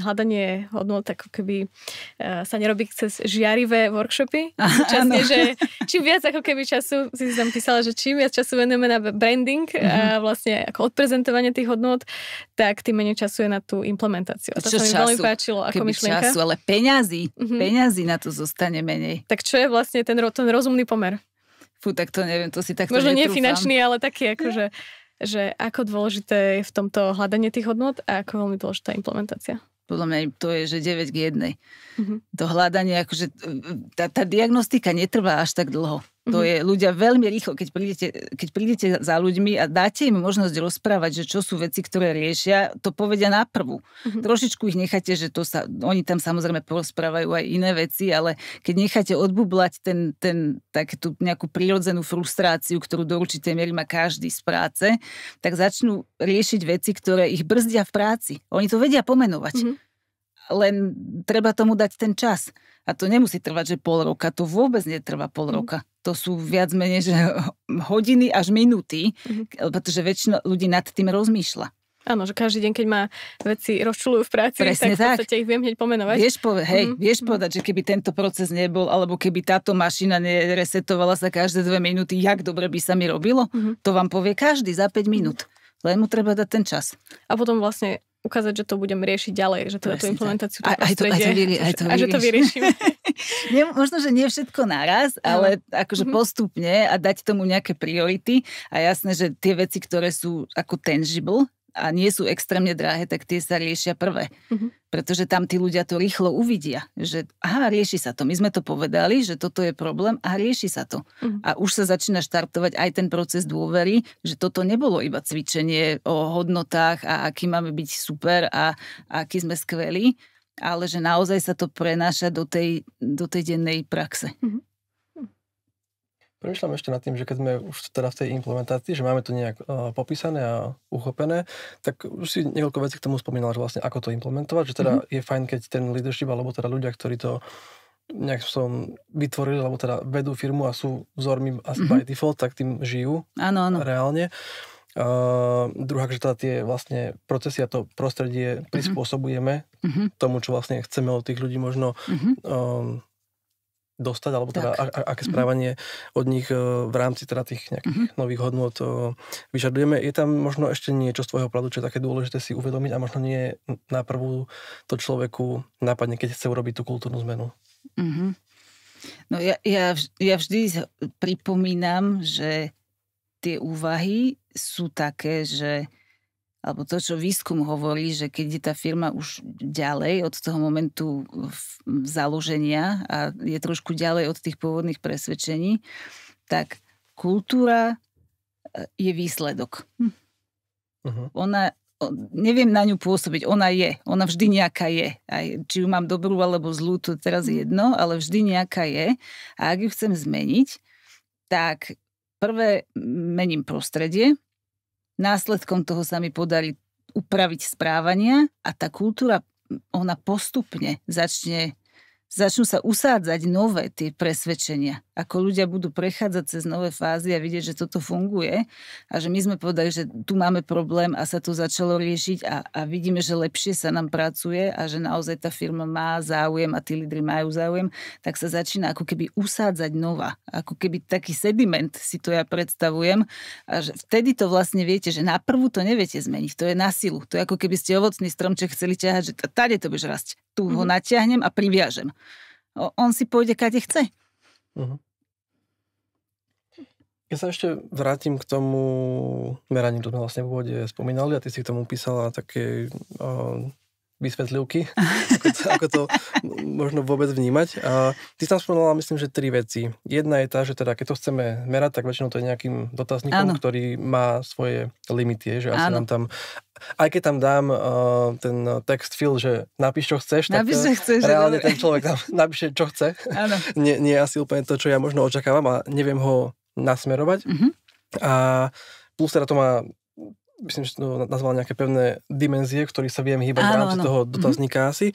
hľadanie hodnot ako keby sa nerobí cez žiarivé workshopy. Časne, že čím viac ako keby času, si tam písala, že čím viac času venujeme na branding a vlastne ako odprezentovanie tých hodnot, tak tým menej času je na tú implementáciu. A to sa mi veľmi páčilo ako myšlienka. Času, ale peňazí na to zostane menej. Tak čo je vlastne ten rozumný pomer? Fú, tak to neviem, to si takto možno nie finančný, ale taký akože, že ako dôležité je v tomto hľadanie tých hodnot a ako veľmi dôležitá implementácia. Podľa mňa to je, že 9:1. To hľadanie, akože tá diagnostika netrvá až tak dlho. To je ľudia veľmi rýchlo, keď prídete za ľuďmi a dáte im možnosť rozprávať, že čo sú veci, ktoré riešia, to povedia na prvú. Trošičku ich necháte, že oni tam samozrejme porozprávajú aj iné veci, ale keď necháte odbublať takú nejakú prirodzenú frustráciu, ktorú do určitej miery má každý z práce, tak začnú riešiť veci, ktoré ich brzdia v práci. Oni to vedia pomenovať. Len treba tomu dať ten čas. A to nemusí trvať, že pol roka. To vôbec netrvá pol roka. To sú viac menej, že hodiny až minúty, pretože väčšina ľudí nad tým rozmýšľa. Áno, že každý deň, keď ma veci rozčulujú v práci, presne tak v podstate ich viem hneď pomenovať. Vieš povedať, že keby tento proces nebol, alebo keby táto mašina neresetovala sa každé 2 minúty, jak dobre by sa mi robilo, to vám povie každý za 5 minút. Len mu treba dať ten čas. A potom vlastne ukázať, že to budem riešiť ďalej, že teda tú implementáciu toho prostredie a že to vyriešime. Možno, že nie všetko naraz, ale akože postupne a dať tomu nejaké priority a jasné, že tie veci, ktoré sú ako tangible a nie sú extrémne drahé, tak tie sa riešia prvé. Pretože tam tí ľudia to rýchlo uvidia, že rieši sa to. My sme to povedali, že toto je problém a rieši sa to. A už sa začína štartovať aj ten proces dôvery, že toto nebolo iba cvičenie o hodnotách a aký máme byť super a aký sme skvelí, ale že naozaj sa to prenáša do tej dennej praxe. Premýšľam ešte nad tým, že keď sme už teda v tej implementácii, že máme to nejak popísané a uchopené, tak už si niekoľko vecí k tomu spomínal, že vlastne ako to implementovať, že teda je fajn, keď ten leadership, alebo teda ľudia, ktorí to nejak som vytvorili, alebo teda vedú firmu a sú vzormi asi by default, tak tým žijú reálne. Druhá, že teda tie vlastne procesy a to prostredie prispôsobujeme tomu, čo vlastne chceme od tých ľudí možno dostať, alebo teda aké správanie od nich v rámci teda tých nejakých nových hodnôt vyžadujeme. Je tam možno ešte niečo z tvojho pohľadu, čo je také dôležité si uvedomiť a možno nie na prvú to človeku nápadne, keď chce urobiť tú kultúrnu zmenu? No ja vždy pripomínam, že tie úvahy sú také, že alebo to, čo výskum hovorí, že keď je tá firma už ďalej od toho momentu založenia a je trošku ďalej od tých pôvodných presvedčení, tak kultúra je výsledok. Ona, neviem na ňu pôsobiť, ona vždy nejaká je. Aj, či ju mám dobrú alebo zlú, to teraz je jedno, ale vždy nejaká je. A ak ju chcem zmeniť, tak prvé mením prostredie, následkom toho sa mi podarí upraviť správania a tá kultúra, ona postupne začnú sa usádzať nové tie presvedčenia. Ako ľudia budú prechádzať cez nové fázy a vidieť, že toto funguje a že my sme povedali, že tu máme problém a sa to začalo riešiť a vidíme, že lepšie sa nám pracuje a že naozaj tá firma má záujem a tí lídri majú záujem, tak sa začína ako keby usádzať nová. Ako keby taký sediment si to ja predstavujem a že vtedy to vlastne viete, že na prvú to neviete zmeniť. To je na silu. To je ako keby ste ovocný stromček chceli ťahať, že tady to budeš rásť. Tu ho natiahnem a priviažem. On si pôjde, kade chce. Ja sa ešte vrátim k tomu meraniu, to sme vlastne v úvode spomínali a ty si k tomu písala také vysvetlivky, ako to možno vôbec vnímať. A ty tam spomínala, myslím, že 3 veci. Jedna je tá, že teda keď to chceme merať, tak väčšinou to je nejakým dotazníkom, ktorý má svoje limity, že asi nám tam, aj keď tam dám ten text fill, že napíš, čo chceš, tak reálne ten človek tam napíše, čo chce. Nie je asi úplne to, čo ja možno očakávam a neviem ho nasmerovať. A plus teda to má, myslím, že to nazval nejaké pevné dimenzie, v ktorých sa viem hýbať v rámci toho dotazníka asi.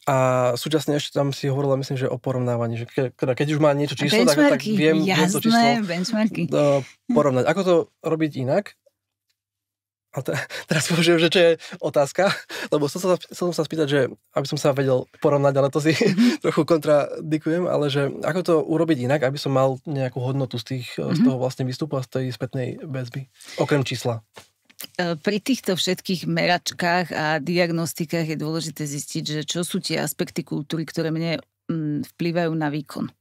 A súčasne ešte tam si hovorila, myslím, že o porovnávaní, že keď už má niečo číslo, tak viem to číslo porovnať. Ako to robiť inak? A teraz poviem, že čo je otázka, lebo som sa spýtať, že aby som sa vedel porovnať, ale to si trochu kontradikujem, ale že ako to urobiť inak, aby som mal nejakú hodnotu z toho vlastne výstupu a z tej spätnej väzby, okrem čísla. Pri týchto všetkých meračkách a diagnostikách je dôležité zistiť, že čo sú tie aspekty kultúry, ktoré mne vplyvajú na výkon.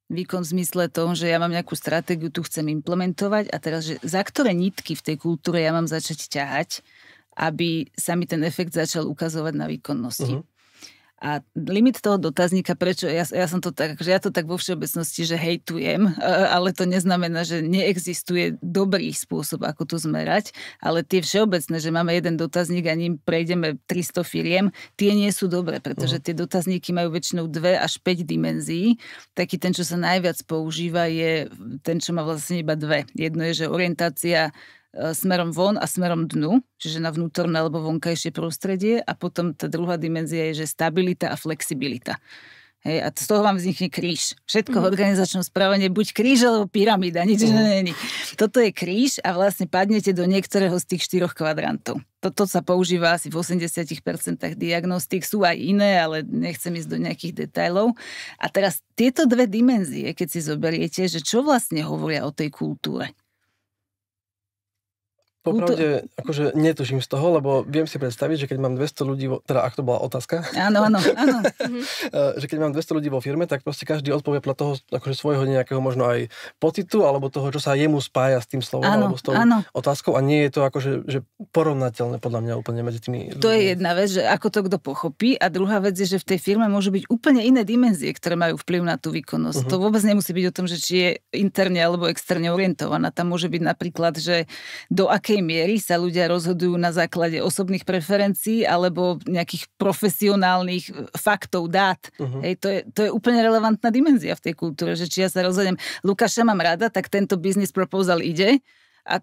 Výkon v zmysle tom, že ja mám nejakú stratégiu, tu chcem implementovať a teraz, že za ktoré nitky v tej kultúre ja mám začať ťahať, aby sa mi ten efekt začal ukazovať na výkonnosti. A limit toho dotazníka, prečo ja som to tak, že ja to tak vo všeobecnosti, že hejtujem, ale to neznamená, že neexistuje dobrý spôsob, ako to zmerať, ale tie všeobecné, že máme jeden dotazník a ním prejdeme 300 firiem, tie nie sú dobré, pretože tie dotazníky majú väčšinou 2 až 5 dimenzií. Taký ten, čo sa najviac používa, je ten, čo má vlastne iba 2. Jedno je, že orientácia smerom von a smerom dnu, čiže na vnútorné alebo vonkajšie prostredie a potom tá druhá dimenzia je, že stabilita a flexibilita. Hej, a z toho vám vznikne kríž. Všetko v organizačnom správaní buď kríž alebo pyramída, nič není. Toto je kríž a vlastne padnete do niektorého z tých 4 kvadrantov. Toto sa používa asi v 80% diagnostík, sú aj iné, ale nechcem ísť do nejakých detailov. A teraz tieto 2 dimenzie, keď si zoberiete, že čo vlastne hovoria o tej kultúre. Popravde, akože netuším z toho, lebo viem si predstaviť, že keď mám 200 ľudí, teda ak to bola otázka, áno. že keď mám 200 ľudí vo firme, tak proste každý odpovie podľa toho akože svojho nejakého možno aj pocitu, alebo toho, čo sa jemu spája s tým slovom, alebo s tou otázkou, a nie je to akože že porovnateľné podľa mňa úplne medzi tými. To je jedna vec, že ako to kto pochopí, a druhá vec je, že v tej firme môžu byť úplne iné dimenzie, ktoré majú vplyv na tú výkonnosť. To vôbec nemusí byť o tom, že či je interne alebo externe orientovaná. Tam môže byť napríklad, že do akej miery sa ľudia rozhodujú na základe osobných preferencií alebo nejakých profesionálnych faktov, dát. Hej, to je úplne relevantná dimenzia v tej kultúre, že či ja sa rozhodnem, Lukáša mám rada, tak tento business proposal ide, a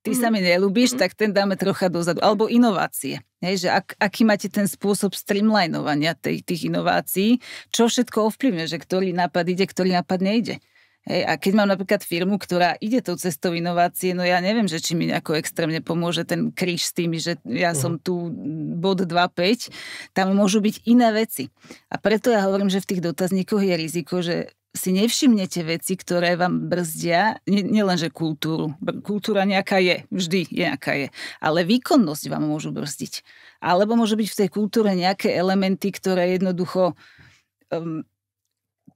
ty sa mi neľúbíš, tak ten dáme trocha dozadu. Alebo inovácie. Hej, že aký máte ten spôsob streamlinovania tých inovácií, čo všetko ovplyvňuje, že ktorý nápad ide, ktorý nápad nejde. Hej, a keď mám napríklad firmu, ktorá ide tou cestou inovácie, no ja neviem, že či mi nejako extrémne pomôže ten kríž s tými, že ja som tu bod 2.5, tam môžu byť iné veci. A preto ja hovorím, že v tých dotazníkoch je riziko, že si nevšimnete veci, ktoré vám brzdia, nielenže kultúru. Kultúra nejaká je, vždy nejaká je. Ale výkonnosť vám môžu brzdiť. Alebo môže byť v tej kultúre nejaké elementy, ktoré jednoducho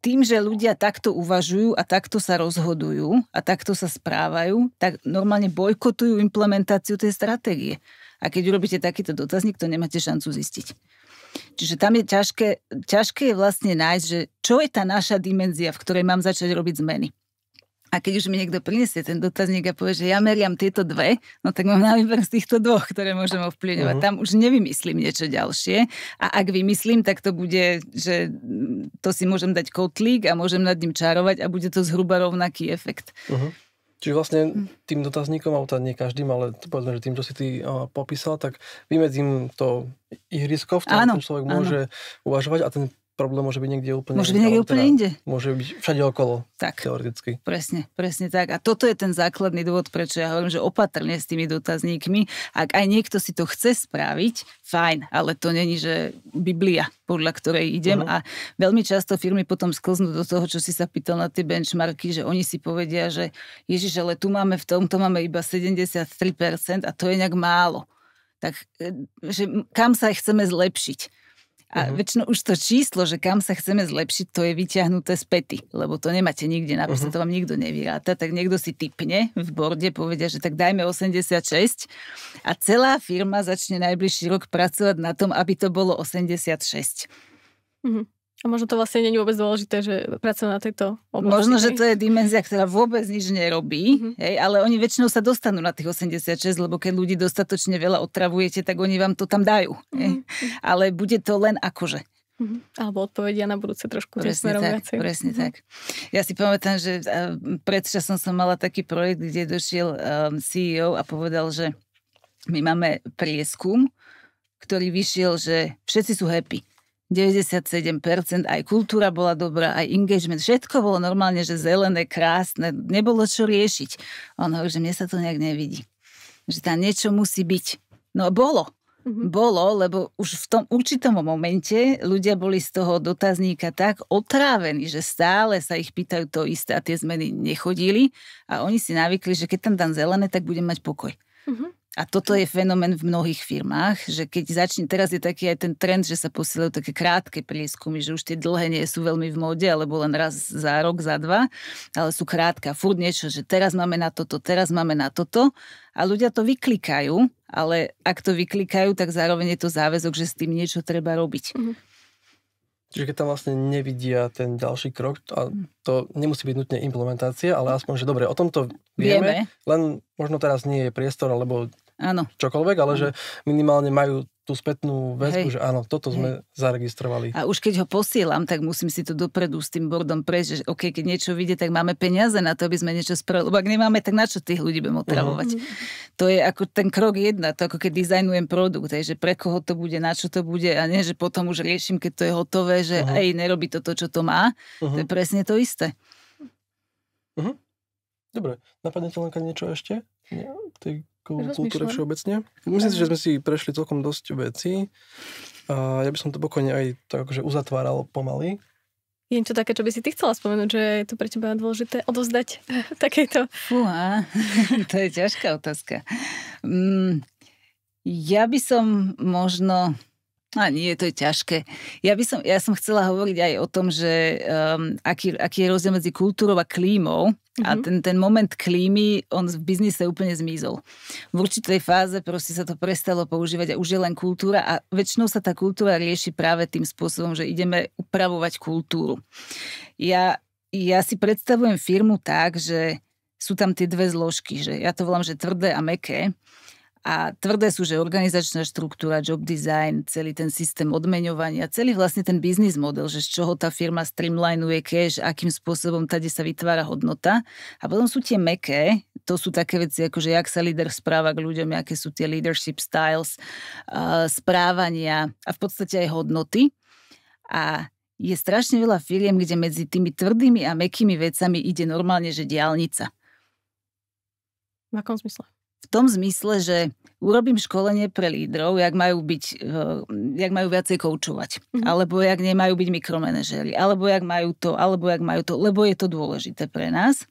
tým, že ľudia takto uvažujú a takto sa rozhodujú a takto sa správajú, tak normálne bojkotujú implementáciu tej stratégie. A keď urobíte takýto dotazník, to nemáte šancu zistiť. Čiže tam je ťažké je vlastne nájsť, že čo je tá naša dimenzia, v ktorej mám začať robiť zmeny. A keď už mi niekto prinesie ten dotazník a povie, že ja meriam tieto dve, no tak mám na výber z týchto dvoch, ktoré môžem ovplyvňovať. Tam už nevymyslím niečo ďalšie. A ak vymyslím, tak to bude, že to si môžem dať kotlík a môžem nad ním čarovať a bude to zhruba rovnaký efekt. Čiže vlastne tým dotazníkom, alebo teda nie každým, ale povedzme, že tým, čo si ty popísal, tak vymedzím to ihrisko, v ktorom ten človek môže uvažovať, a ten problém môže byť niekde úplne inde. Môže byť všade okolo, tak, teoreticky. Presne tak. A toto je ten základný dôvod, prečo ja hovorím, že opatrne s tými dotazníkmi. Ak aj niekto si to chce spraviť, fajn, ale to není, že Biblia, podľa ktorej idem. A veľmi často firmy potom sklznú do toho, čo si sa pýtal na tie benchmarky, že oni si povedia, že Ježiš, ale tu máme v tomto máme iba 73% a to je nejak málo. Tak, že kam sa chceme zlepšiť? A väčšinou už to číslo, že kam sa chceme zlepšiť, to je vyťahnuté z pety, lebo to nemáte nikde napísať, to vám nikto nevyráta, tak niekto si tipne v borde, povedia, že tak dajme 86 a celá firma začne najbližší rok pracovať na tom, aby to bolo 86. A možno to vlastne nie je vôbec dôležité, že pracujú na tejto oblasti. Možno, že to je dimenzia, ktorá vôbec nič nerobí, hej, ale oni väčšinou sa dostanú na tých 86, lebo keď ľudí dostatočne veľa otravujete, tak oni vám to tam dajú. Ale bude to len akože. Alebo odpovedia na budúce trošku. Presne tak. Ja si pamätám, že pred časom som mala taký projekt, kde došiel CEO a povedal, že my máme prieskum, ktorý vyšiel, že všetci sú happy. 97%, aj kultúra bola dobrá, aj engagement, všetko bolo normálne, že zelené, krásne, nebolo čo riešiť. On hovorí, že mne sa to nejak nevidí. Že tam niečo musí byť. No bolo, lebo už v tom určitom momente ľudia boli z toho dotazníka tak otrávení, že stále sa ich pýtajú to isté a tie zmeny nechodili a oni si navykli, že keď tam dám zelené, tak budem mať pokoj. A toto je fenomén v mnohých firmách, že keď začne, teraz je taký aj ten trend, že sa posielajú také krátke prieskumy, že už tie dlhé nie sú veľmi v móde, alebo len raz za rok, za dva, ale sú krátke. Furt niečo, že teraz máme na toto, teraz máme na toto a ľudia to vyklikajú, ale ak to vyklikajú, tak zároveň je to záväzok, že s tým niečo treba robiť. Čiže keď tam vlastne nevidia ten ďalší krok, a to nemusí byť nutne implementácia, ale aspoň, že dobre, o tomto vieme, len možno teraz nie je priestor, alebo čokoľvek, ale že minimálne majú tú spätnú väzbu, že áno, toto sme zaregistrovali. A už keď ho posielam, tak musím si to dopredu s tým bordom prejsť, že OK, keď niečo vyjde, tak máme peniaze na to, aby sme niečo spravili. Lebo ak nemáme, tak na čo tých ľudí budeme otravovať? To je ako ten krok 1, to ako keď dizajnujem produkt, že pre koho to bude, na čo to bude a nie, že potom už riešim, keď to je hotové, že nerobí to, čo to má. To je presne to isté. Dobre, napadne ti len niečo ešte? Tej kultúre všeobecne? Myslím si, že sme si prešli celkom dosť vecí a ja by som to pokojne aj tak akože uzatváral pomaly. Je to také, čo by si ty chcela spomenúť, že je to pre teba dôležité odovzdať takéto? Fúha, to je ťažká otázka. Ja by som možno... nie, to je ťažké. Ja som chcela hovoriť aj o tom, že aký je rozdiel medzi kultúrou a klímou. A ten moment klímy, on v biznise úplne zmizol. V určitej fáze proste sa to prestalo používať a už je len kultúra a väčšinou sa tá kultúra rieši práve tým spôsobom, že ideme upravovať kultúru. Ja si predstavujem firmu tak, že sú tam tie dve zložky, že ja to volám, že tvrdé a mäkké. A tvrdé sú, že organizačná štruktúra, job design, celý ten systém odmeňovania, celý vlastne ten business model, že z čoho tá firma streamlinuje cash, akým spôsobom tady sa vytvára hodnota. A potom sú tie mäkké, to sú také veci, ako že jak sa líder správa k ľuďom, aké sú tie leadership styles, správania a v podstate aj hodnoty. A je strašne veľa firiem, kde medzi tými tvrdými a mäkkými vecami ide normálne, že diaľnica. V akom zmysle? V tom zmysle, že urobím školenie pre lídrov, jak majú viacej koučovať, alebo jak nemajú byť mikromanažéri, alebo jak majú to, lebo je to dôležité pre nás.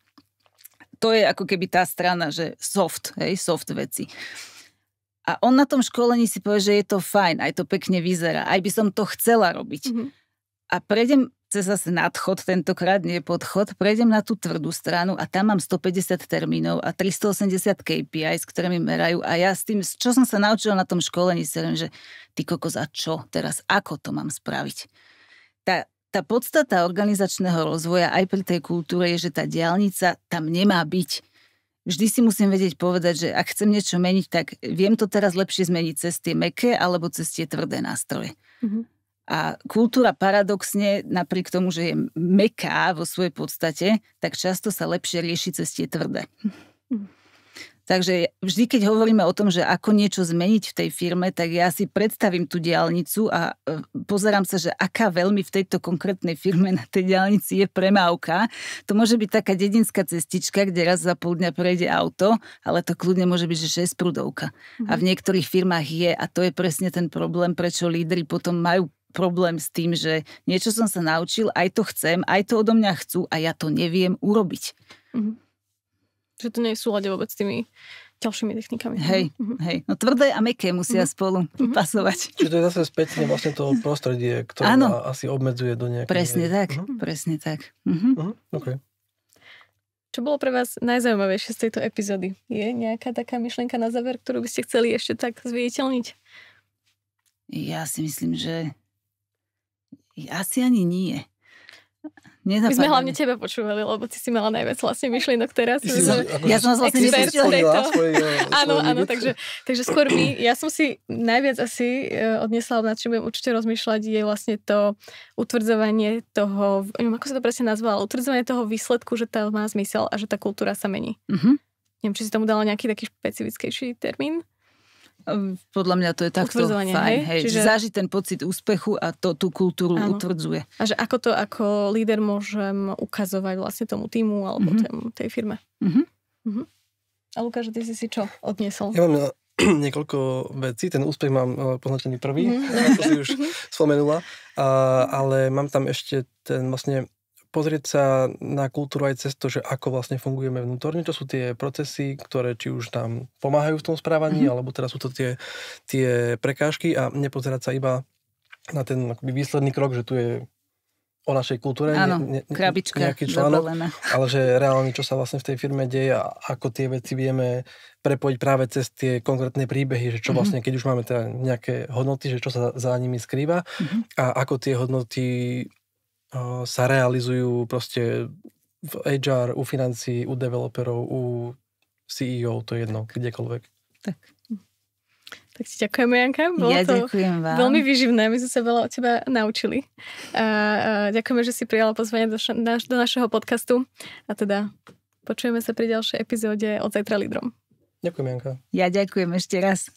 To je ako keby tá strana, že soft veci. A on na tom školení si povie, že je to fajn, aj to pekne vyzerá, aj by som to chcela robiť. A prejdem cez zase nadchod, tentokrát nie podchod, prejdem na tú tvrdú stranu a tam mám 150 termínov a 380 KPIs, ktoré mi merajú a ja s tým, čo som sa naučila na tom školení, si hovorím, že ty kokos, a čo teraz, ako to mám spraviť? Tá podstata organizačného rozvoja aj pri tej kultúre je, že tá diaľnica tam nemá byť. Vždy si musím vedieť povedať, že ak chcem niečo meniť, tak viem to teraz lepšie zmeniť cez tie mäkké alebo cez tie tvrdé nástroje. A kultúra paradoxne, napriek tomu, že je mäkká vo svojej podstate, tak často sa lepšie rieši cez tie tvrdé. Takže vždy, keď hovoríme o tom, že ako niečo zmeniť v tej firme, tak ja si predstavím tú diaľnicu a pozerám sa, že aká veľmi v tejto konkrétnej firme na tej diaľnici je premávka. To môže byť taká dedinská cestička, kde raz za pol dňa prejde auto, ale to kľudne môže byť, že 6-prúdovka. A v niektorých firmách je, a to je presne ten problém, prečo lídri potom majú problém s tým, že niečo som sa naučil, aj to chcem, aj to odo mňa chcú a ja to neviem urobiť. Že to nie je v súlade vôbec s tými ďalšími technikami. Hej. No tvrdé a mäkké musia spolu pasovať. Čiže to je zase spätne vlastne to prostredie, ktoré ma asi obmedzuje do nejakej... Presne tak. Okay. Čo bolo pre vás najzaujímavejšie z tejto epizódy? Je nejaká taká myšlienka na záver, ktorú by ste chceli ešte tak zviditeľniť? Ja si myslím, že asi ani nie. My sme hlavne teba počúvali, lebo ty si mala najviac vlastne myšlienok teraz. Ja som vás vlastne nepustila. Áno, takže skôr ja som si najviac asi odnesla, nad čím budem určite rozmýšľať, je vlastne to utvrdzovanie toho, neviem, ako sa to presne nazvala, utvrdzovanie toho výsledku, že to má zmysel a že tá kultúra sa mení. Neviem, či si tomu dala nejaký taký špecifickejší termín? Podľa mňa to je takto fajn. Čiže zažiť ten pocit úspechu a to tú kultúru utvrdzuje. A že ako to ako líder môžem ukazovať vlastne tomu týmu alebo tej firme. A Lukáš, ty si čo odniesol? Ja mám niekoľko vecí. Ten úspech mám poznačený prvý, ako si už spomenula. Ale mám tam ešte ten vlastne pozrieť sa na kultúru aj cez to, že ako vlastne fungujeme vnútorne, čo sú tie procesy, ktoré či už nám pomáhajú v tom správaní, alebo teda sú to tie prekážky a nepozerať sa iba na ten akoby výsledný krok, že tu je o našej kultúre krabička, nejaký článok, ale že reálne, čo sa vlastne v tej firme deje a ako tie veci vieme prepojiť práve cez tie konkrétne príbehy, že čo vlastne, keď už máme teda nejaké hodnoty, že čo sa za nimi skrýva a ako tie hodnoty sa realizujú proste v HR, u financií, u developerov, u CEO, to je jedno, kdekoľvek. Tak ti ďakujeme, Janka. Bolo to veľmi výživné, my sme sa veľa od teba naučili. Ďakujeme, že si prijala pozvanie do našeho podcastu a teda počujeme sa pri ďalšej epizóde Od zajtra lídrom. Ďakujem, Janka. Ja ďakujem ešte raz.